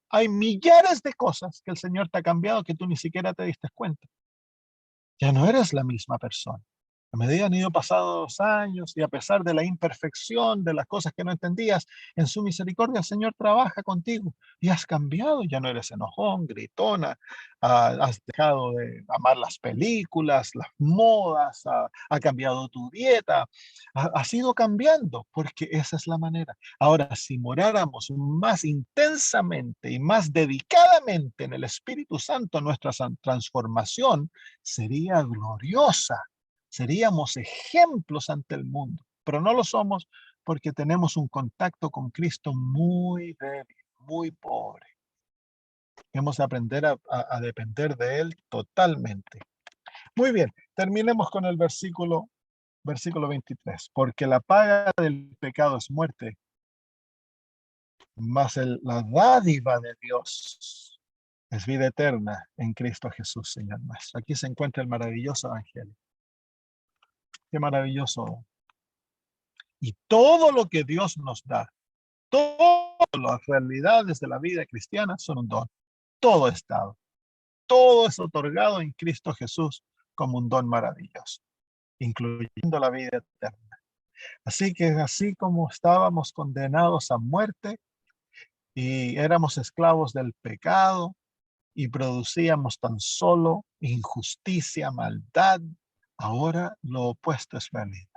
hay millares de cosas que el Señor te ha cambiado que tú ni siquiera te diste cuenta. Ya no eres la misma persona. A medida han ido pasando los años y a pesar de la imperfección, de las cosas que no entendías, en su misericordia el Señor trabaja contigo y has cambiado, ya no eres enojón, gritona, has dejado de amar las películas, las modas, ha cambiado tu dieta, has ido cambiando porque esa es la manera. Ahora, si moráramos más intensamente y más dedicadamente en el Espíritu Santo, nuestra transformación sería gloriosa. Seríamos ejemplos ante el mundo, pero no lo somos porque tenemos un contacto con Cristo muy débil, muy pobre. Hemos de aprender a depender de Él totalmente. Muy bien, terminemos con el versículo 23. Porque la paga del pecado es muerte, mas la dádiva de Dios es vida eterna en Cristo Jesús, Señor nuestro. Aquí se encuentra el maravilloso evangelio. Qué maravilloso. Y todo lo que Dios nos da, todas las realidades de la vida cristiana son un don. Todo es dado. Todo es otorgado en Cristo Jesús como un don maravilloso, incluyendo la vida eterna. Así que así como estábamos condenados a muerte y éramos esclavos del pecado y producíamos tan solo injusticia, maldad, ahora lo opuesto es realidad.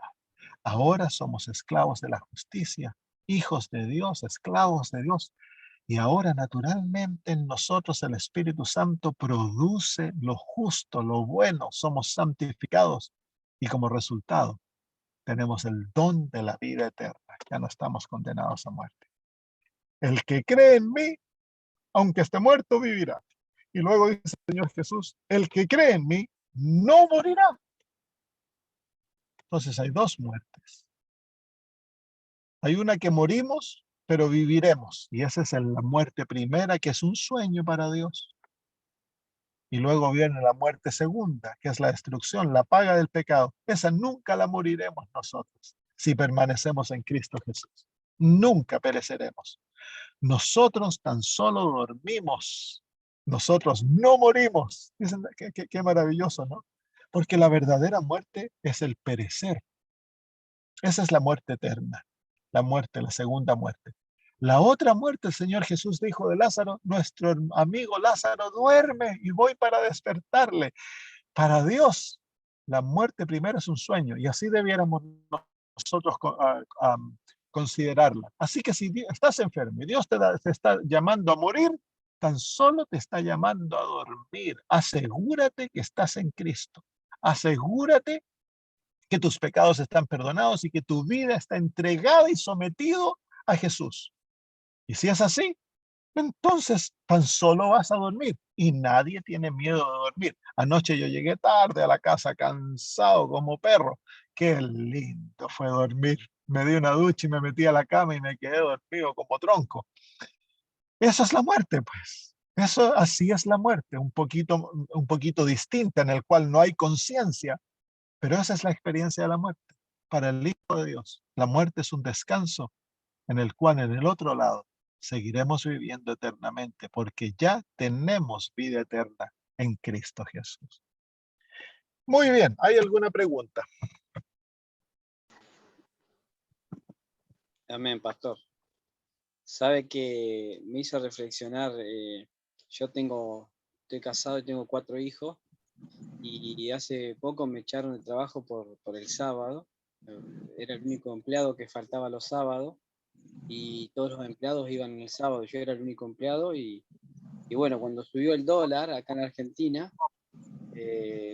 Ahora somos esclavos de la justicia, hijos de Dios, esclavos de Dios. Y ahora naturalmente en nosotros el Espíritu Santo produce lo justo, lo bueno, somos santificados y como resultado tenemos el don de la vida eterna. Ya no estamos condenados a muerte. El que cree en mí, aunque esté muerto, vivirá. Y luego dice el Señor Jesús, el que cree en mí no morirá. Entonces hay dos muertes. Hay una que morimos, pero viviremos. Y esa es la muerte primera, que es un sueño para Dios. Y luego viene la muerte segunda, que es la destrucción, la paga del pecado. Esa nunca la moriremos nosotros si permanecemos en Cristo Jesús. Nunca pereceremos. Nosotros tan solo dormimos. Nosotros no morimos. Dicen, qué maravilloso, ¿no? Porque la verdadera muerte es el perecer. Esa es la muerte eterna, la muerte, la segunda muerte. La otra muerte, el Señor Jesús dijo de Lázaro, nuestro amigo Lázaro duerme y voy para despertarle. Para Dios, la muerte primero es un sueño y así debiéramos nosotros considerarla. Así que si estás enfermo y Dios te está llamando a morir, tan solo te está llamando a dormir. Asegúrate que estás en Cristo. Asegúrate que tus pecados están perdonados y que tu vida está entregada y sometido a Jesús. Y si es así, entonces tan solo vas a dormir y nadie tiene miedo de dormir. Anoche yo llegué tarde a la casa cansado como perro. Qué lindo fue dormir. Me di una ducha y me metí a la cama y me quedé dormido como tronco. Esa es la muerte, pues. Eso así es la muerte, un poquito distinta, en el cual no hay conciencia, pero esa es la experiencia de la muerte. Para el Hijo de Dios, la muerte es un descanso en el cual en el otro lado seguiremos viviendo eternamente porque ya tenemos vida eterna en Cristo Jesús. Muy bien, ¿hay alguna pregunta? Amén, pastor. Sabe que me hizo reflexionar, estoy casado y tengo 4 hijos, y hace poco me echaron de trabajo por el sábado. Era el único empleado que faltaba los sábados y todos los empleados iban el sábado. Yo era el único empleado y bueno, cuando subió el dólar acá en Argentina,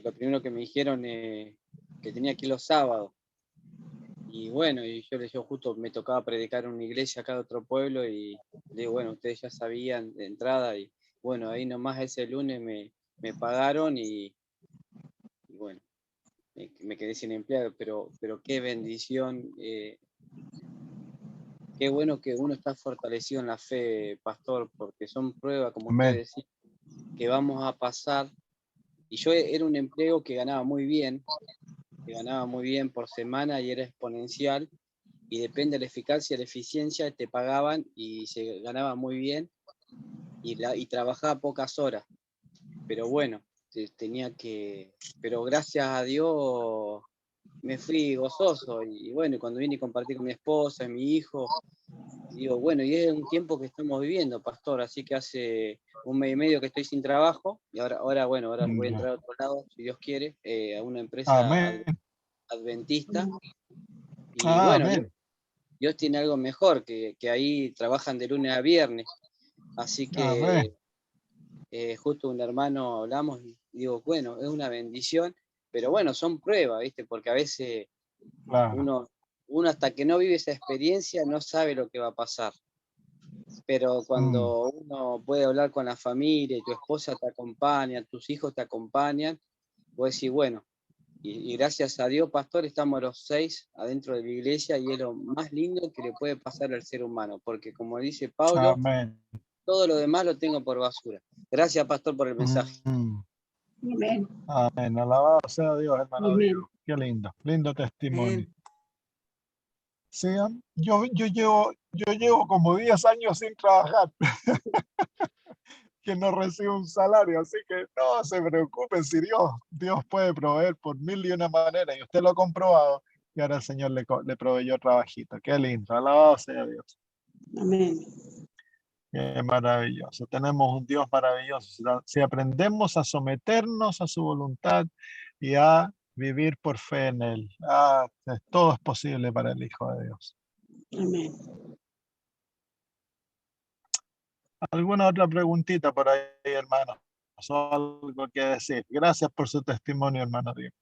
lo primero que me dijeron que tenía que ir los sábados. Y bueno, yo justo me tocaba predicar en una iglesia acá de otro pueblo y le digo, bueno, ustedes ya sabían de entrada y bueno, ahí nomás ese lunes me pagaron y bueno, me quedé sin empleado, pero qué bendición, qué bueno que uno está fortalecido en la fe, pastor, porque son pruebas, como usted Amén. decía, que vamos a pasar. Y yo era un empleo que ganaba muy bien por semana y era exponencial, y depende de la eficacia, la eficiencia, te pagaban y se ganaba muy bien y trabajaba pocas horas. Pero bueno, tenía que, pero gracias a Dios me fui gozoso. Y bueno, cuando vine y compartí con mi esposa, mi hijo, digo, bueno, y es un tiempo que estamos viviendo, pastor, así que hace 1 mes y medio que estoy sin trabajo, y ahora voy a Ya. entrar a otro lado, si Dios quiere, a una empresa Amén. adventista, y bueno, Amén. Dios tiene algo mejor, que ahí trabajan de lunes a viernes, así Amén. que justo un hermano hablamos y digo, bueno, es una bendición, pero bueno, son pruebas, ¿viste? Porque a veces Claro. uno, uno hasta que no vive esa experiencia no sabe lo que va a pasar. Pero Mm. cuando uno puede hablar con la familia y tu esposa te acompaña, tus hijos te acompañan, vos decís, bueno, y gracias a Dios, pastor, estamos los 6 adentro de la iglesia y es lo más lindo que le puede pasar al ser humano, porque como dice Pablo, Amén. todo lo demás lo tengo por basura. Gracias, pastor, por el mensaje. Mm. Amén. Amén. Alabado sea Dios, hermano Amén. Diego. Qué lindo. Lindo testimonio. Sí, yo llevo como 10 años sin trabajar, que no recibo un salario, así que no se preocupen, si Dios puede proveer por mil y una maneras, y usted lo ha comprobado, y ahora el Señor le proveyó trabajito. Qué lindo, alabado sea Dios. Amén. Qué maravilloso. Tenemos un Dios maravilloso. Si aprendemos a someternos a su voluntad y a vivir por fe en Él, todo es posible para el Hijo de Dios. Amén. ¿Alguna otra preguntita por ahí, hermano? ¿O algo que decir? Gracias por su testimonio, hermano Diego.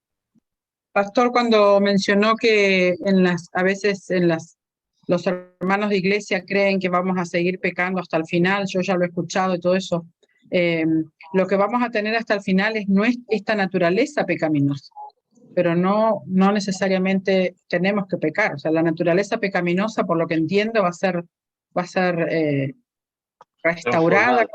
Pastor, cuando mencionó que a veces los hermanos de iglesia creen que vamos a seguir pecando hasta el final, yo ya lo he escuchado y todo eso, lo que vamos a tener hasta el final es esta naturaleza pecaminosa, pero no necesariamente tenemos que pecar. O sea, la naturaleza pecaminosa, por lo que entiendo, va a ser restaurada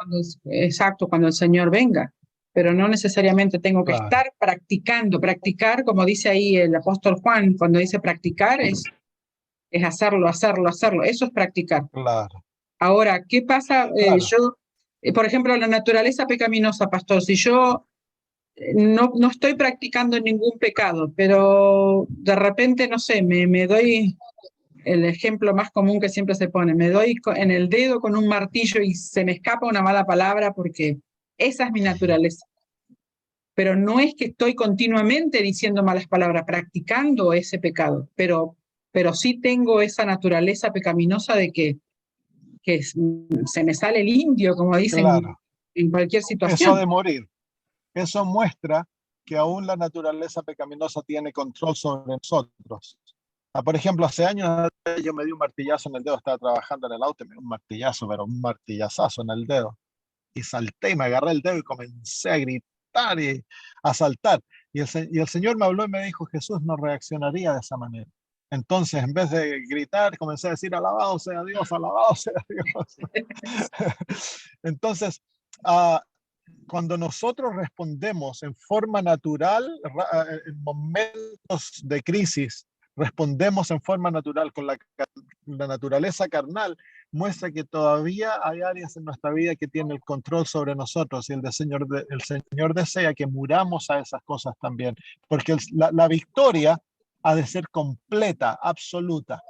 cuando el Señor venga, pero no necesariamente tengo que Claro, estar practicando. Practicar, como dice ahí el apóstol Juan, cuando dice practicar, es hacerlo. Eso es practicar. claro, Ahora, ¿qué pasa? claro. Por ejemplo, la naturaleza pecaminosa, pastor, si yo no estoy practicando ningún pecado, pero de repente, no sé, me doy el ejemplo más común que siempre se pone, me doy en el dedo con un martillo y se me escapa una mala palabra porque esa es mi naturaleza. Pero no es que estoy continuamente diciendo malas palabras, practicando ese pecado, pero sí tengo esa naturaleza pecaminosa de que se me sale el indio, como dicen, Claro. en cualquier Eso situación. de morir, eso muestra que aún la naturaleza pecaminosa tiene control sobre nosotros. Por ejemplo, hace años yo me di un martillazo en el dedo, estaba trabajando en el auto y me di un martillazo, pero un martillazazo en el dedo. Y salté y me agarré el dedo y comencé a gritar y a saltar. Y el Señor me habló y me dijo, Jesús no reaccionaría de esa manera. Entonces, en vez de gritar, comencé a decir, alabado sea Dios, alabado sea Dios. Entonces, cuando nosotros respondemos en forma natural, en momentos de crisis, respondemos en forma natural con la naturaleza carnal, muestra que todavía hay áreas en nuestra vida que tienen el control sobre nosotros y el Señor desea que muramos a esas cosas también, porque la victoria ha de ser completa, absoluta.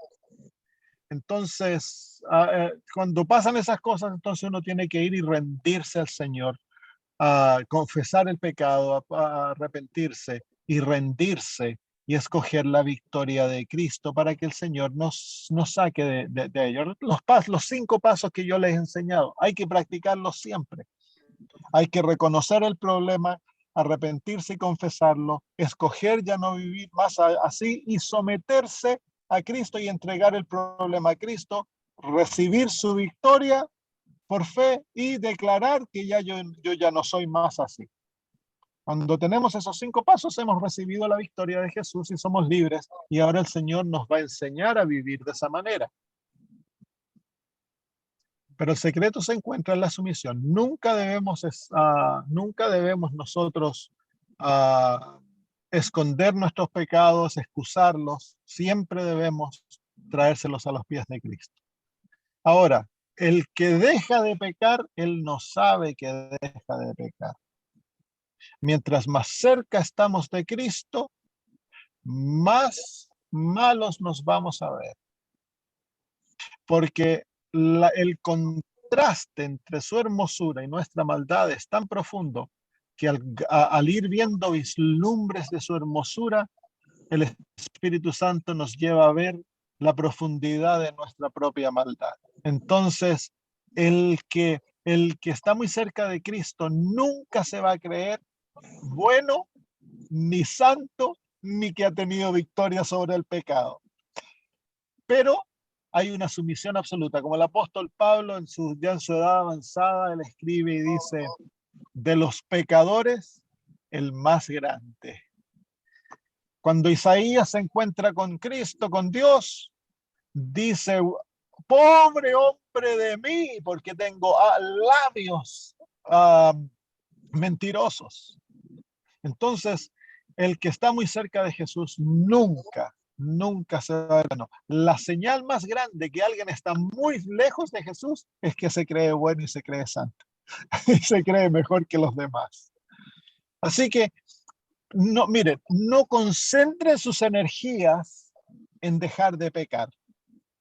Entonces, cuando pasan esas cosas, entonces uno tiene que ir y rendirse al Señor, a confesar el pecado, a arrepentirse y rendirse y escoger la victoria de Cristo para que el Señor nos saque de ello. Los 5 pasos que yo les he enseñado, hay que practicarlos siempre. Hay que reconocer el problema, arrepentirse y confesarlo, escoger ya no vivir más así y someterse a Cristo y entregar el problema a Cristo, recibir su victoria por fe y declarar que yo ya no soy más así. Cuando tenemos esos 5 pasos, hemos recibido la victoria de Jesús y somos libres, y ahora el Señor nos va a enseñar a vivir de esa manera. Pero el secreto se encuentra en la sumisión. Nunca debemos nosotros esconder nuestros pecados, excusarlos. Siempre debemos traérselos a los pies de Cristo. Ahora, el que deja de pecar, él no sabe que deja de pecar. Mientras más cerca estamos de Cristo, más malos nos vamos a ver. Porque el contraste entre su hermosura y nuestra maldad es tan profundo que al ir viendo vislumbres de su hermosura, el Espíritu Santo nos lleva a ver la profundidad de nuestra propia maldad. Entonces, el que está muy cerca de Cristo nunca se va a creer bueno, ni santo, ni que ha tenido victoria sobre el pecado. Pero hay una sumisión absoluta. Como el apóstol Pablo, ya en su edad avanzada, él escribe y dice, de los pecadores, el más grande. Cuando Isaías se encuentra con Cristo, con Dios, dice, pobre hombre de mí, porque tengo labios mentirosos. Entonces, el que está muy cerca de Jesús nunca se va a ver bueno. La señal más grande que alguien está muy lejos de Jesús es que se cree bueno y se cree santo. Y se cree mejor que los demás. Así que, no, miren, no concentren sus energías en dejar de pecar,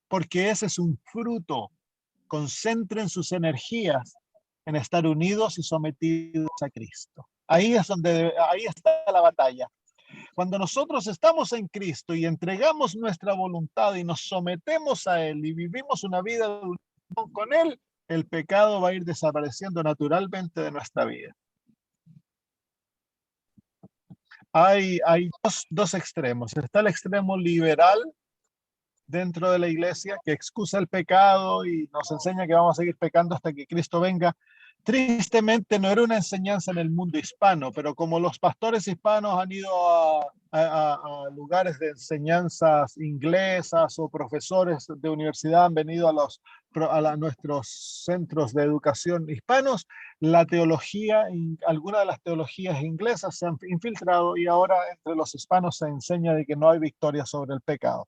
porque ese es un fruto. Concentren sus energías en estar unidos y sometidos a Cristo. Ahí está la batalla. Cuando nosotros estamos en Cristo y entregamos nuestra voluntad y nos sometemos a Él y vivimos una vida de unión con Él, el pecado va a ir desapareciendo naturalmente de nuestra vida. Hay dos extremos. Está el extremo liberal dentro de la iglesia que excusa el pecado y nos enseña que vamos a seguir pecando hasta que Cristo venga. Tristemente no era una enseñanza en el mundo hispano, pero como los pastores hispanos han ido a lugares de enseñanzas inglesas o profesores de universidad han venido a nuestros centros de educación hispanos, la teología, algunas de las teologías inglesas se han infiltrado y ahora entre los hispanos se enseña de que no hay victoria sobre el pecado.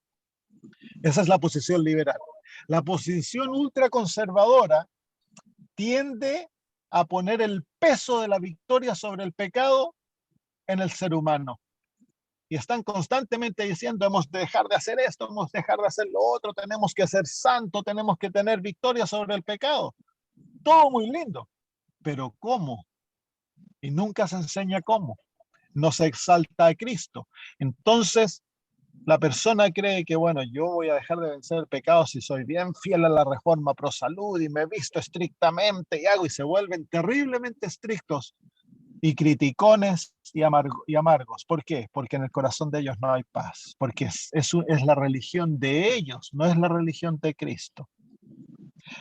Esa es la posición liberal. La posición ultraconservadora tiende a poner el peso de la victoria sobre el pecado en el ser humano. Y están constantemente diciendo, hemos de dejar de hacer esto, hemos de dejar de hacer lo otro, tenemos que ser santos, tenemos que tener victoria sobre el pecado. Todo muy lindo, pero ¿cómo? Y nunca se enseña cómo. No se exalta a Cristo. Entonces, la persona cree que, bueno, yo voy a dejar de vencer el pecado si soy bien fiel a la reforma pro salud y me visto estrictamente y hago, y se vuelven terriblemente estrictos y criticones y amargos. ¿Por qué? Porque en el corazón de ellos no hay paz, porque es la religión de ellos, no es la religión de Cristo.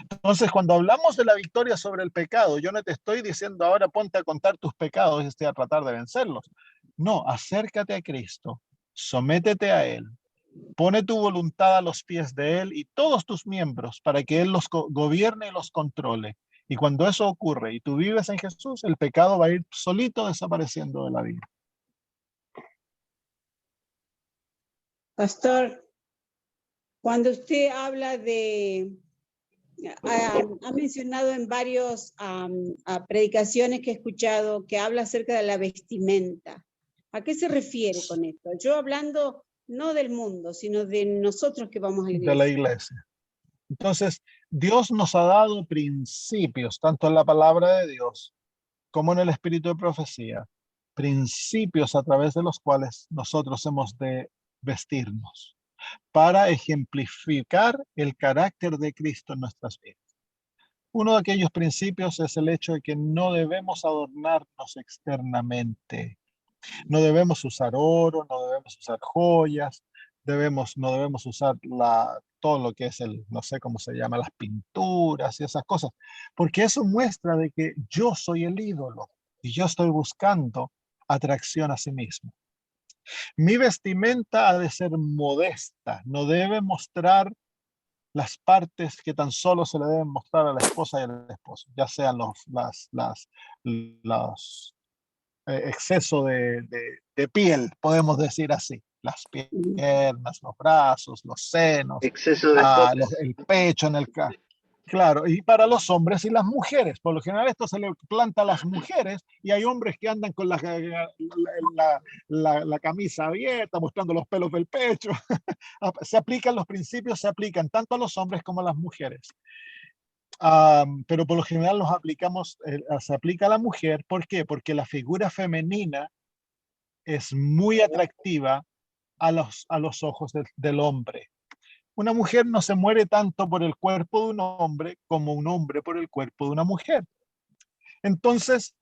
Entonces, cuando hablamos de la victoria sobre el pecado, yo no te estoy diciendo ahora ponte a contar tus pecados y esté a tratar de vencerlos. No, acércate a Cristo, sométete a Él, pone tu voluntad a los pies de Él y todos tus miembros para que Él los gobierne y los controle. Y cuando eso ocurre y tú vives en Jesús, el pecado va a ir solito desapareciendo de la vida. Pastor, cuando usted habla de, ha mencionado en varias predicaciones que he escuchado que habla acerca de la vestimenta. ¿A qué se refiere con esto? Yo hablando no del mundo, sino de nosotros que vamos a la iglesia. De la iglesia. Entonces, Dios nos ha dado principios, tanto en la palabra de Dios como en el espíritu de profecía, principios a través de los cuales nosotros hemos de vestirnos para ejemplificar el carácter de Cristo en nuestras vidas. Uno de aquellos principios es el hecho de que no debemos adornarnos externamente. No debemos usar oro, no debemos usar joyas, no debemos usar todo lo que es no sé cómo se llama, las pinturas y esas cosas, porque eso muestra de que yo soy el ídolo y yo estoy buscando atracción a sí mismo. Mi vestimenta ha de ser modesta, no debe mostrar las partes que tan solo se le deben mostrar a la esposa y al esposo, ya sean los exceso de piel, podemos decir así, las piernas, los brazos, los senos, Exceso de fotos. el pecho en el caso. Claro, y para los hombres y las mujeres. Por lo general esto se le planta a las mujeres y hay hombres que andan con la camisa abierta, mostrando los pelos del pecho. Se aplican los principios, se aplican tanto a los hombres como a las mujeres. Pero por lo general los aplicamos, se aplica a la mujer. ¿Por qué? Porque la figura femenina es muy atractiva a los ojos del hombre. Una mujer no se muere tanto por el cuerpo de un hombre como un hombre por el cuerpo de una mujer. Entonces,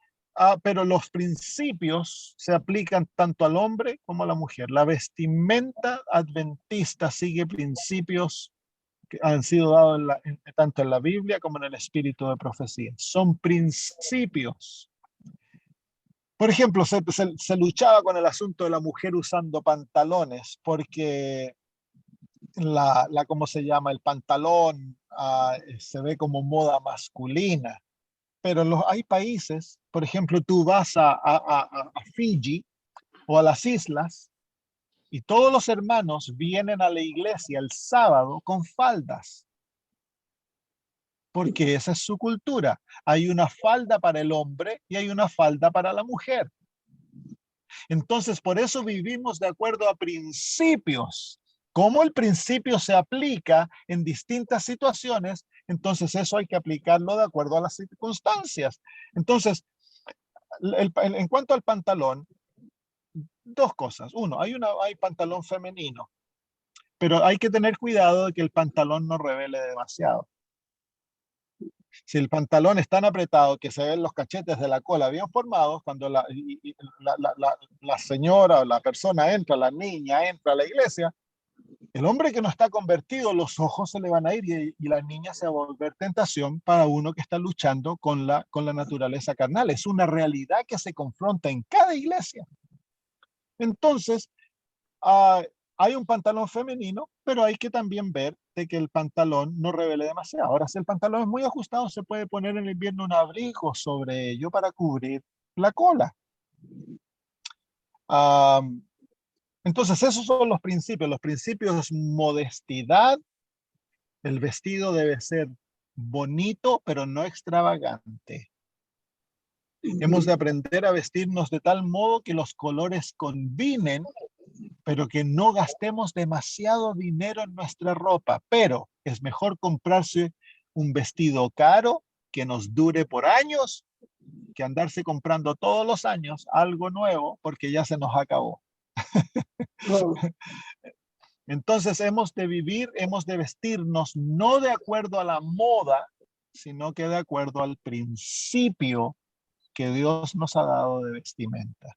pero los principios se aplican tanto al hombre como a la mujer. La vestimenta adventista sigue principios que han sido dados tanto en la Biblia como en el espíritu de profecía. Son principios. Por ejemplo, se luchaba con el asunto de la mujer usando pantalones porque ¿cómo se llama? El pantalón se ve como moda masculina, pero hay países, por ejemplo, tú vas a Fiji o a las islas y todos los hermanos vienen a la iglesia el sábado con faldas, porque esa es su cultura. Hay una falda para el hombre y hay una falda para la mujer. Entonces, por eso vivimos de acuerdo a principios. Como el principio se aplica en distintas situaciones, entonces eso hay que aplicarlo de acuerdo a las circunstancias. Entonces, en cuanto al pantalón, dos cosas. Uno, hay pantalón femenino, pero hay que tener cuidado de que el pantalón no revele demasiado. Si el pantalón es tan apretado que se ven los cachetes de la cola bien formados, cuando la señora o la persona entra, la niña entra a la iglesia, el hombre que no está convertido, los ojos se le van a ir y la niña se va a volver tentación para uno que está luchando con la naturaleza carnal. Es una realidad que se confronta en cada iglesia. Entonces, hay un pantalón femenino, pero hay que también ver de que el pantalón no revele demasiado. Ahora, si el pantalón es muy ajustado, se puede poner en el invierno un abrigo sobre ello para cubrir la cola. Entonces, esos son los principios. Los principios: modestidad. El vestido debe ser bonito, pero no extravagante. Hemos de aprender a vestirnos de tal modo que los colores combinen, pero que no gastemos demasiado dinero en nuestra ropa. Pero es mejor comprarse un vestido caro que nos dure por años que andarse comprando todos los años algo nuevo porque ya se nos acabó. Oh. Entonces hemos de vestirnos no de acuerdo a la moda, sino que de acuerdo al principio que Dios nos ha dado de vestimenta.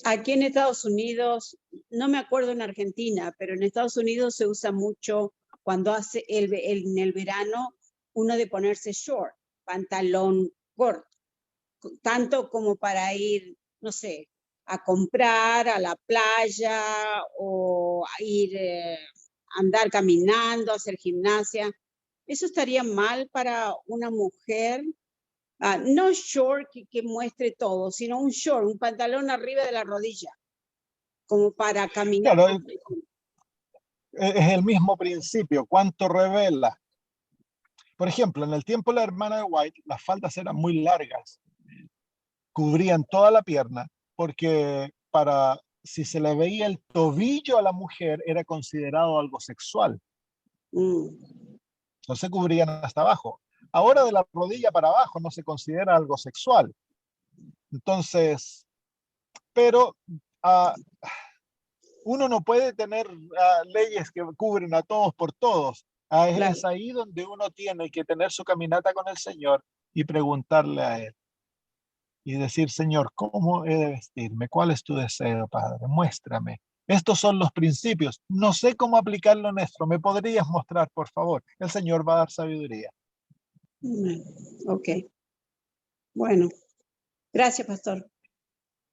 Aquí en Estados Unidos, no me acuerdo en Argentina, pero en Estados Unidos se usa mucho cuando hace en el verano uno de ponerse short, pantalón corto, tanto como para ir, no sé, a comprar a la playa o a ir andar caminando, hacer gimnasia. ¿Eso estaría mal para una mujer? No short que muestre todo, sino un short, un pantalón arriba de la rodilla, como para caminar. Claro, es el mismo principio. ¿Cuánto revela? Por ejemplo, en el tiempo de la hermana de White, las faldas eran muy largas, cubrían toda la pierna, porque si se le veía el tobillo a la mujer era considerado algo sexual. No se cubrían hasta abajo. Ahora de la rodilla para abajo no se considera algo sexual. Entonces, pero uno no puede tener leyes que cubren a todos por todos. Claro. Es ahí donde uno tiene que tener su caminata con el Señor y preguntarle a Él. Y decir: Señor, ¿cómo he de vestirme? ¿Cuál es tu deseo, Padre? Muéstrame. Estos son los principios. No sé cómo aplicarlo en esto. ¿Me podrías mostrar, por favor? El Señor va a dar sabiduría. Ok. Bueno. Gracias, pastor.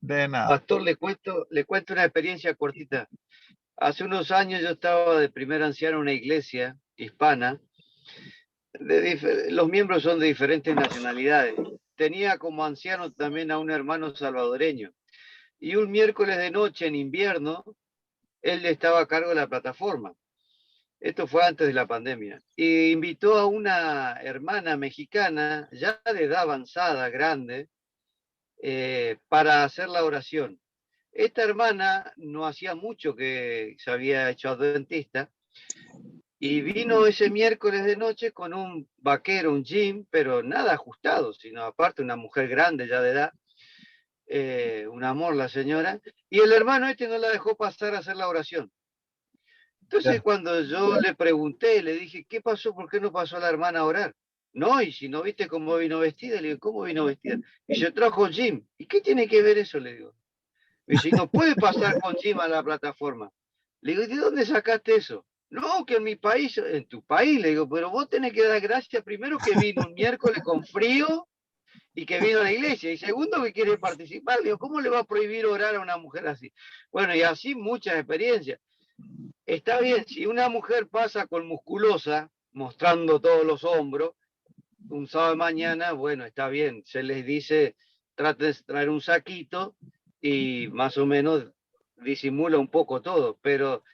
De nada. Pastor, le cuento una experiencia cortita. Hace unos años yo estaba de primer anciano en una iglesia hispana. Los miembros son de diferentes nacionalidades. Tenía como anciano también a un hermano salvadoreño. Y un miércoles de noche en invierno, él estaba a cargo de la plataforma. Esto fue antes de la pandemia. Y invitó a una hermana mexicana, ya de edad avanzada, grande, para hacer la oración. Esta hermana no hacía mucho que se había hecho adventista y vino ese miércoles de noche con un vaquero, un jean, pero nada ajustado, sino aparte una mujer grande ya de edad, un amor la señora, y el hermano este no la dejó pasar a hacer la oración. Entonces, Ya. cuando yo le pregunté, le dije, ¿qué pasó? ¿Por qué no pasó la hermana a orar? No, y si no viste cómo vino vestida, le digo, ¿cómo vino vestida? Y se trajo Jim. ¿Y qué tiene que ver eso? Le digo. Me dice, no puede pasar con Jim a la plataforma. Le digo, ¿y de dónde sacaste eso? No, que en mi país, en tu país, le digo, pero vos tenés que dar gracias primero que vino un miércoles con frío y que vino a la iglesia, y segundo que quiere participar. Le digo, ¿cómo le va a prohibir orar a una mujer así? Bueno, y así muchas experiencias. Está bien, si una mujer pasa con musculosa, mostrando todos los hombros, un sábado de mañana, bueno, está bien, se les dice, traten de traer un saquito y más o menos disimula un poco todo, pero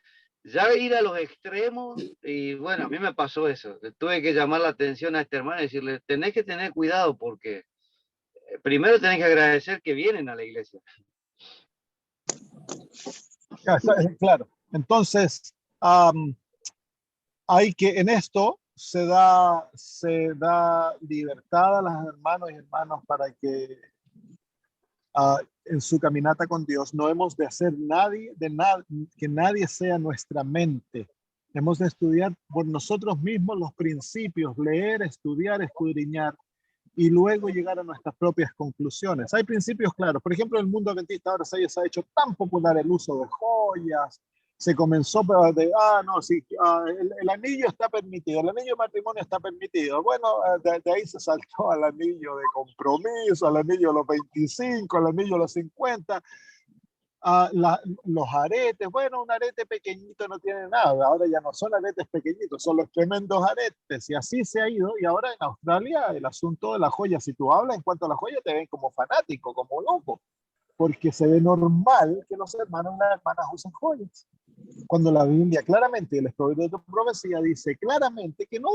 ya ir a los extremos, y bueno, a mí me pasó eso, tuve que llamar la atención a este hermano y decirle, tenés que tener cuidado porque primero tenés que agradecer que vienen a la iglesia. Ya, claro. Entonces, hay que, en esto se da libertad a los hermanos y hermanas para que en su caminata con Dios no hemos de hacer que nadie sea nuestra mente. Hemos de estudiar por nosotros mismos los principios, leer, estudiar, escudriñar y luego llegar a nuestras propias conclusiones. Hay principios claros. Por ejemplo, en el mundo adventista ahora se ha hecho tan popular el uso de joyas. Se comenzó de, no, sí, el anillo está permitido, el anillo de matrimonio está permitido. Bueno, de ahí se saltó al anillo de compromiso, al anillo de los 25, al anillo de los 50. Los aretes, bueno, un arete pequeñito no tiene nada, ahora ya no son aretes pequeñitos, son los tremendos aretes, y así se ha ido. Y ahora en Australia el asunto de la joya, si tú hablas en cuanto a la joya, te ven como fanático, como loco, porque se ve normal que los hermanos y las hermanas usen joyas, cuando la Biblia claramente, el Espíritu de Profecía dice claramente que no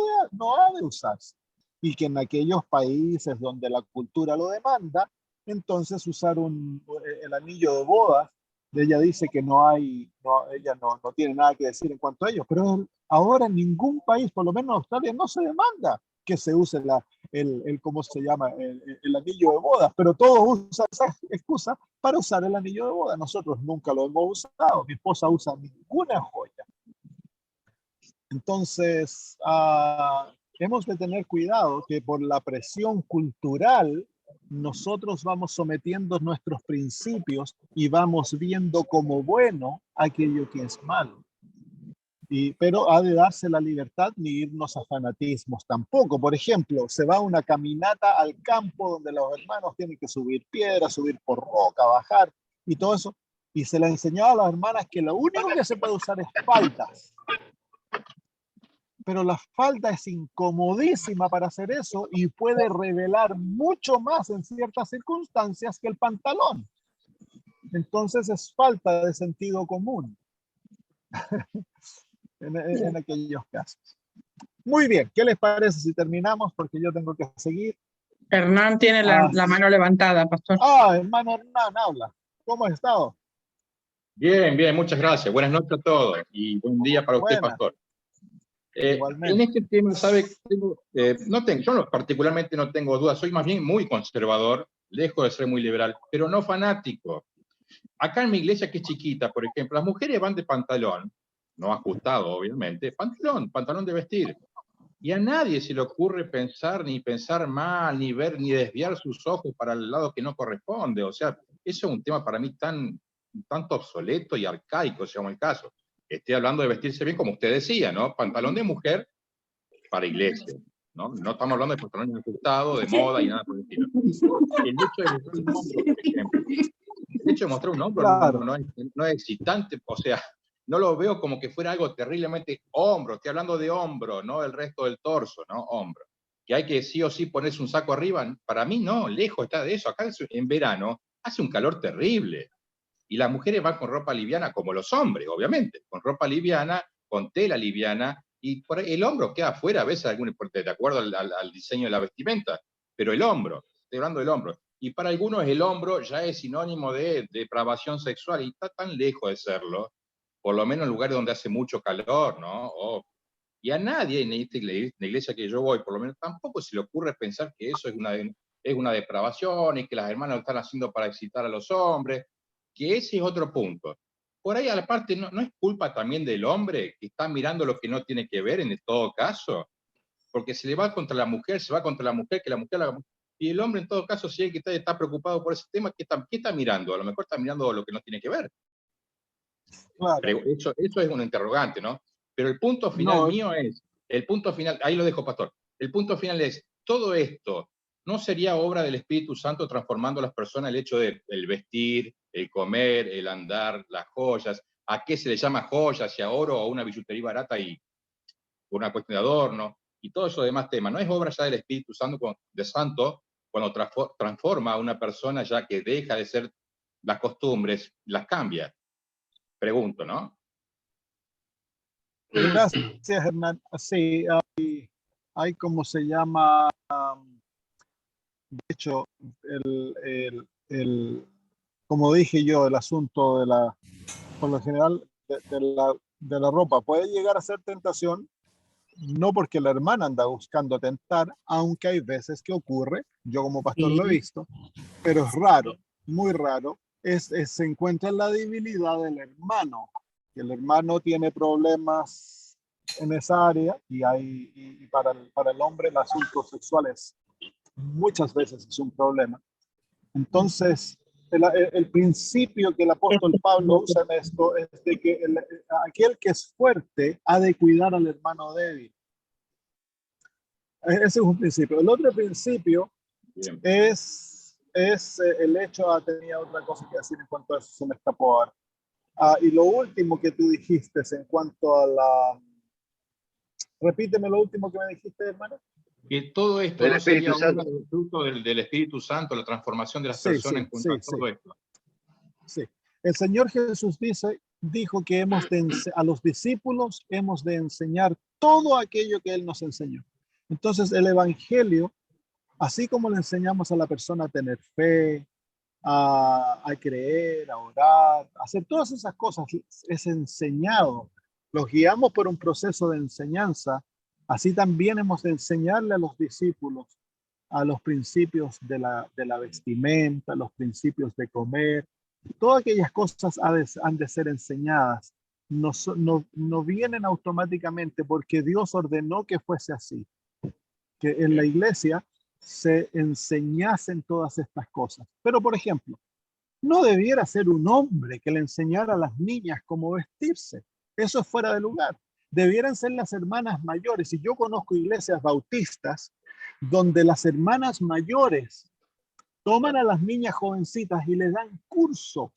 ha de usarse, y que en aquellos países donde la cultura lo demanda, entonces usar el anillo de bodas, ella dice que ella no tiene nada que decir en cuanto a ellos, pero ahora en ningún país, por lo menos en Australia, no se demanda que se use ¿cómo se llama? El anillo de bodas, pero todos usan esa excusa para usar el anillo de boda. Nosotros nunca lo hemos usado, mi esposa usa ninguna joya. Entonces, hemos de tener cuidado que por la presión cultural nosotros vamos sometiendo nuestros principios y vamos viendo como bueno aquello que es malo. Pero ha de darse la libertad ni irnos a fanatismos tampoco. Por ejemplo, se va una caminata al campo donde los hermanos tienen que subir piedras, subir por roca, bajar y todo eso. Y se le enseñó a las hermanas que lo único que se puede usar es faldas. Pero la falda es incomodísima para hacer eso y puede revelar mucho más en ciertas circunstancias que el pantalón. Entonces es falta de sentido común en aquellos casos. Muy bien, ¿qué les parece si terminamos? Porque yo tengo que seguir. Hernán tiene la mano levantada, pastor. Hermano Hernán, habla. ¿Cómo has estado? Bien, bien, muchas gracias. Buenas noches a todos y buen día para usted, pastor. En este tema, ¿sabe? Yo particularmente no tengo dudas, soy más bien muy conservador, lejos de ser muy liberal, pero no fanático. Acá en mi iglesia, que es chiquita, por ejemplo, las mujeres van de pantalón, no ajustado, obviamente, pantalón de vestir. Y a nadie se le ocurre pensar mal, ni ver, ni desviar sus ojos para el lado que no corresponde. O sea, eso es un tema para mí tanto obsoleto y arcaico, según el caso. Estoy hablando de vestirse bien, como usted decía, ¿no? Pantalón de mujer para iglesia, ¿no? No estamos hablando de pantalón ajustado, de moda y nada por el estilo. El hecho de mostrar un hombro, por ejemplo, el hecho de mostrar un hombro claro. no es excitante, o sea, no lo veo como que fuera algo terriblemente hombro, estoy hablando de hombro, no el resto del torso, ¿no? Hombro. Que hay que sí o sí ponerse un saco arriba, para mí no, lejos está de eso. Acá en verano hace un calor terrible. Y las mujeres van con ropa liviana, como los hombres, obviamente, con ropa liviana, con tela liviana, y por ahí el hombro queda afuera a veces, de acuerdo al diseño de la vestimenta, pero el hombro, estoy hablando del hombro. Y para algunos el hombro ya es sinónimo de depravación sexual, y está tan lejos de serlo, por lo menos en lugares donde hace mucho calor, ¿no? Y a nadie en la iglesia que yo voy, por lo menos, tampoco se le ocurre pensar que eso es una depravación y que las hermanas lo están haciendo para excitar a los hombres, que ese es otro punto. Por ahí, aparte, ¿no es culpa también del hombre que está mirando lo que no tiene que ver en todo caso? Porque se le va contra la mujer, se va contra la mujer, que la mujer la... Y el hombre, en todo caso, si es que está preocupado por ese tema, ¿qué está mirando? A lo mejor está mirando lo que no tiene que ver. Claro. Pero eso es un interrogante, ¿no? Pero el punto final mío es, el punto final, ahí lo dejo, pastor, el punto final es, todo esto, ¿no sería obra del Espíritu Santo transformando a las personas el hecho de el vestir, el comer, el andar, las joyas? ¿A qué se le llama joyas? ¿Si a oro o a una billutería barata y una cuestión de adorno? Y todos esos demás temas. ¿No es obra ya del Espíritu Santo cuando transforma a una persona ya que deja de ser las costumbres, las cambia? Pregunto, ¿no? Gracias, Hernán. Sí, hay como se llama, de hecho, como dije yo, el asunto por lo general, de la ropa puede llegar a ser tentación, no porque la hermana anda buscando tentar, aunque hay veces que ocurre, yo como pastor lo he visto, pero es raro, muy raro, se encuentra en la debilidad del hermano, que el hermano tiene problemas en esa área y para el hombre el asunto sexual muchas veces es un problema. Entonces, el principio que el apóstol Pablo usa en esto es de que aquel que es fuerte ha de cuidar al hermano débil. Ese es un principio. El otro principio es el hecho, tenía otra cosa que decir en cuanto a eso, se me escapó ahora. Y lo último que tú dijiste en cuanto a repíteme lo último que me dijiste, hermano. Que todo esto no sería un fruto del Espíritu Santo, la transformación de las personas en cuanto a todo esto. Sí. El Señor Jesús dijo que a los discípulos hemos de enseñar todo aquello que Él nos enseñó. Entonces el Evangelio, así como le enseñamos a la persona a tener fe, a creer, a orar, a hacer todas esas cosas, es enseñado. Los guiamos por un proceso de enseñanza. Así también hemos de enseñarle a los discípulos a los principios de la vestimenta, los principios de comer. Todas aquellas cosas han de ser enseñadas. No vienen automáticamente porque Dios ordenó que fuese así. Que en la iglesia se enseñasen todas estas cosas. Pero, por ejemplo, no debiera ser un hombre que le enseñara a las niñas cómo vestirse. Eso es fuera de lugar. Debieran ser las hermanas mayores. Y yo conozco iglesias bautistas donde las hermanas mayores toman a las niñas jovencitas y les dan cursos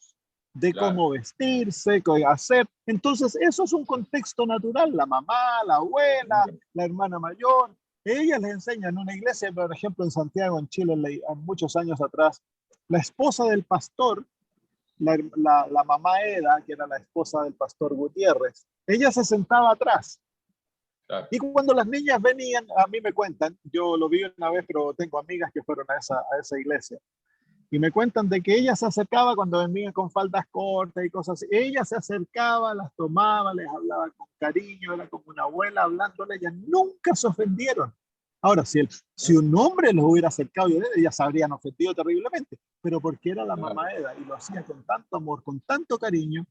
de cómo vestirse, qué hacer. Entonces, eso es un contexto natural. La mamá, la abuela, la hermana mayor, ellas les enseñan. En una iglesia, por ejemplo, en Santiago, en Chile, muchos años atrás, la esposa del pastor, la mamá Eda, que era la esposa del pastor Gutiérrez, ella se sentaba atrás. Claro. Y cuando las niñas venían, a mí me cuentan, yo lo vi una vez, pero tengo amigas que fueron a esa iglesia, y me cuentan de que ella se acercaba cuando venían con faldas cortas y cosas así. Ella se acercaba, las tomaba, les hablaba con cariño, era como una abuela hablándole, ellas nunca se ofendieron. Ahora, si un hombre los hubiera acercado, ellas se habrían ofendido terriblemente, pero porque era la mamá Eda y lo hacía con tanto amor, con tanto cariño,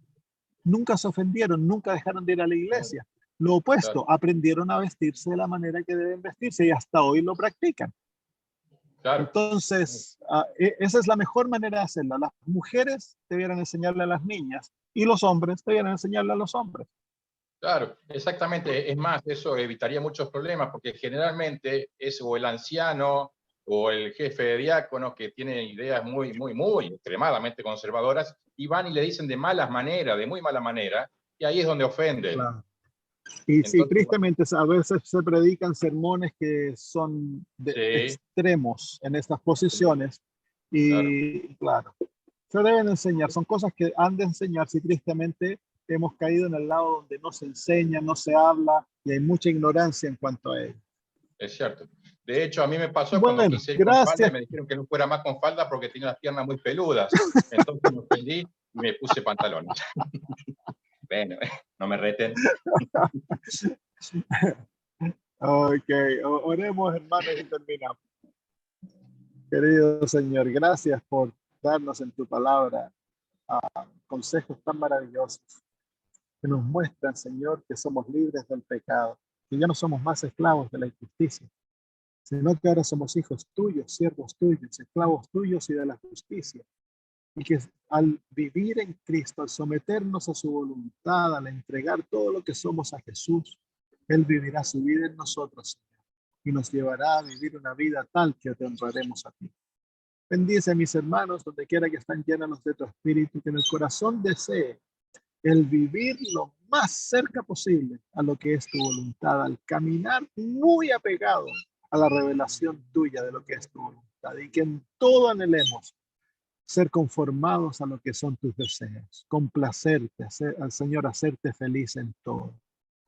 nunca se ofendieron, nunca dejaron de ir a la iglesia. Lo opuesto, aprendieron a vestirse de la manera que deben vestirse y hasta hoy lo practican. Claro. Entonces, esa es la mejor manera de hacerlo. Las mujeres debieran enseñarle a las niñas y los hombres debieran enseñarle a los hombres. Claro, exactamente. Es más, eso evitaría muchos problemas porque generalmente es o el anciano o el jefe de diácono que tiene ideas muy extremadamente conservadoras y van y le dicen de malas maneras, de muy mala manera, y ahí es donde ofenden. Claro. Y entonces, sí, tristemente a veces se predican sermones que son extremos en estas posiciones y claro, se deben enseñar, son cosas que han de enseñarse y tristemente hemos caído en el lado donde no se enseña, no se habla y hay mucha ignorancia en cuanto a ello. Es cierto. De hecho, a mí me pasó cuando quise ir con falda, me dijeron que no fuera más con falda porque tenía las piernas muy peludas. Entonces me ofendí y me puse pantalones. Bueno, no me reten. Ok, oremos, hermanos, y terminamos. Querido Señor, gracias por darnos en tu palabra consejos tan maravillosos que nos muestran, Señor, que somos libres del pecado, que ya no somos más esclavos de la injusticia, sino que ahora somos hijos tuyos, siervos tuyos, esclavos tuyos y de la justicia. Y que al vivir en Cristo, al someternos a su voluntad, al entregar todo lo que somos a Jesús, Él vivirá su vida en nosotros, Señor, y nos llevará a vivir una vida tal que te honraremos a ti. Bendice a mis hermanos donde quiera que están llenos de tu espíritu, que en el corazón desee el vivir lo más cerca posible a lo que es tu voluntad, al caminar muy apegado a la revelación tuya de lo que es tu voluntad, y que en todo anhelemos ser conformados a lo que son tus deseos, complacerte, al Señor, hacerte feliz en todo.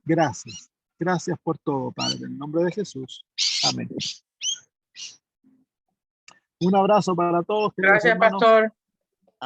Gracias, gracias por todo, Padre, en nombre de Jesús. Amén. Un abrazo para todos. Gracias, hermanos. Pastor.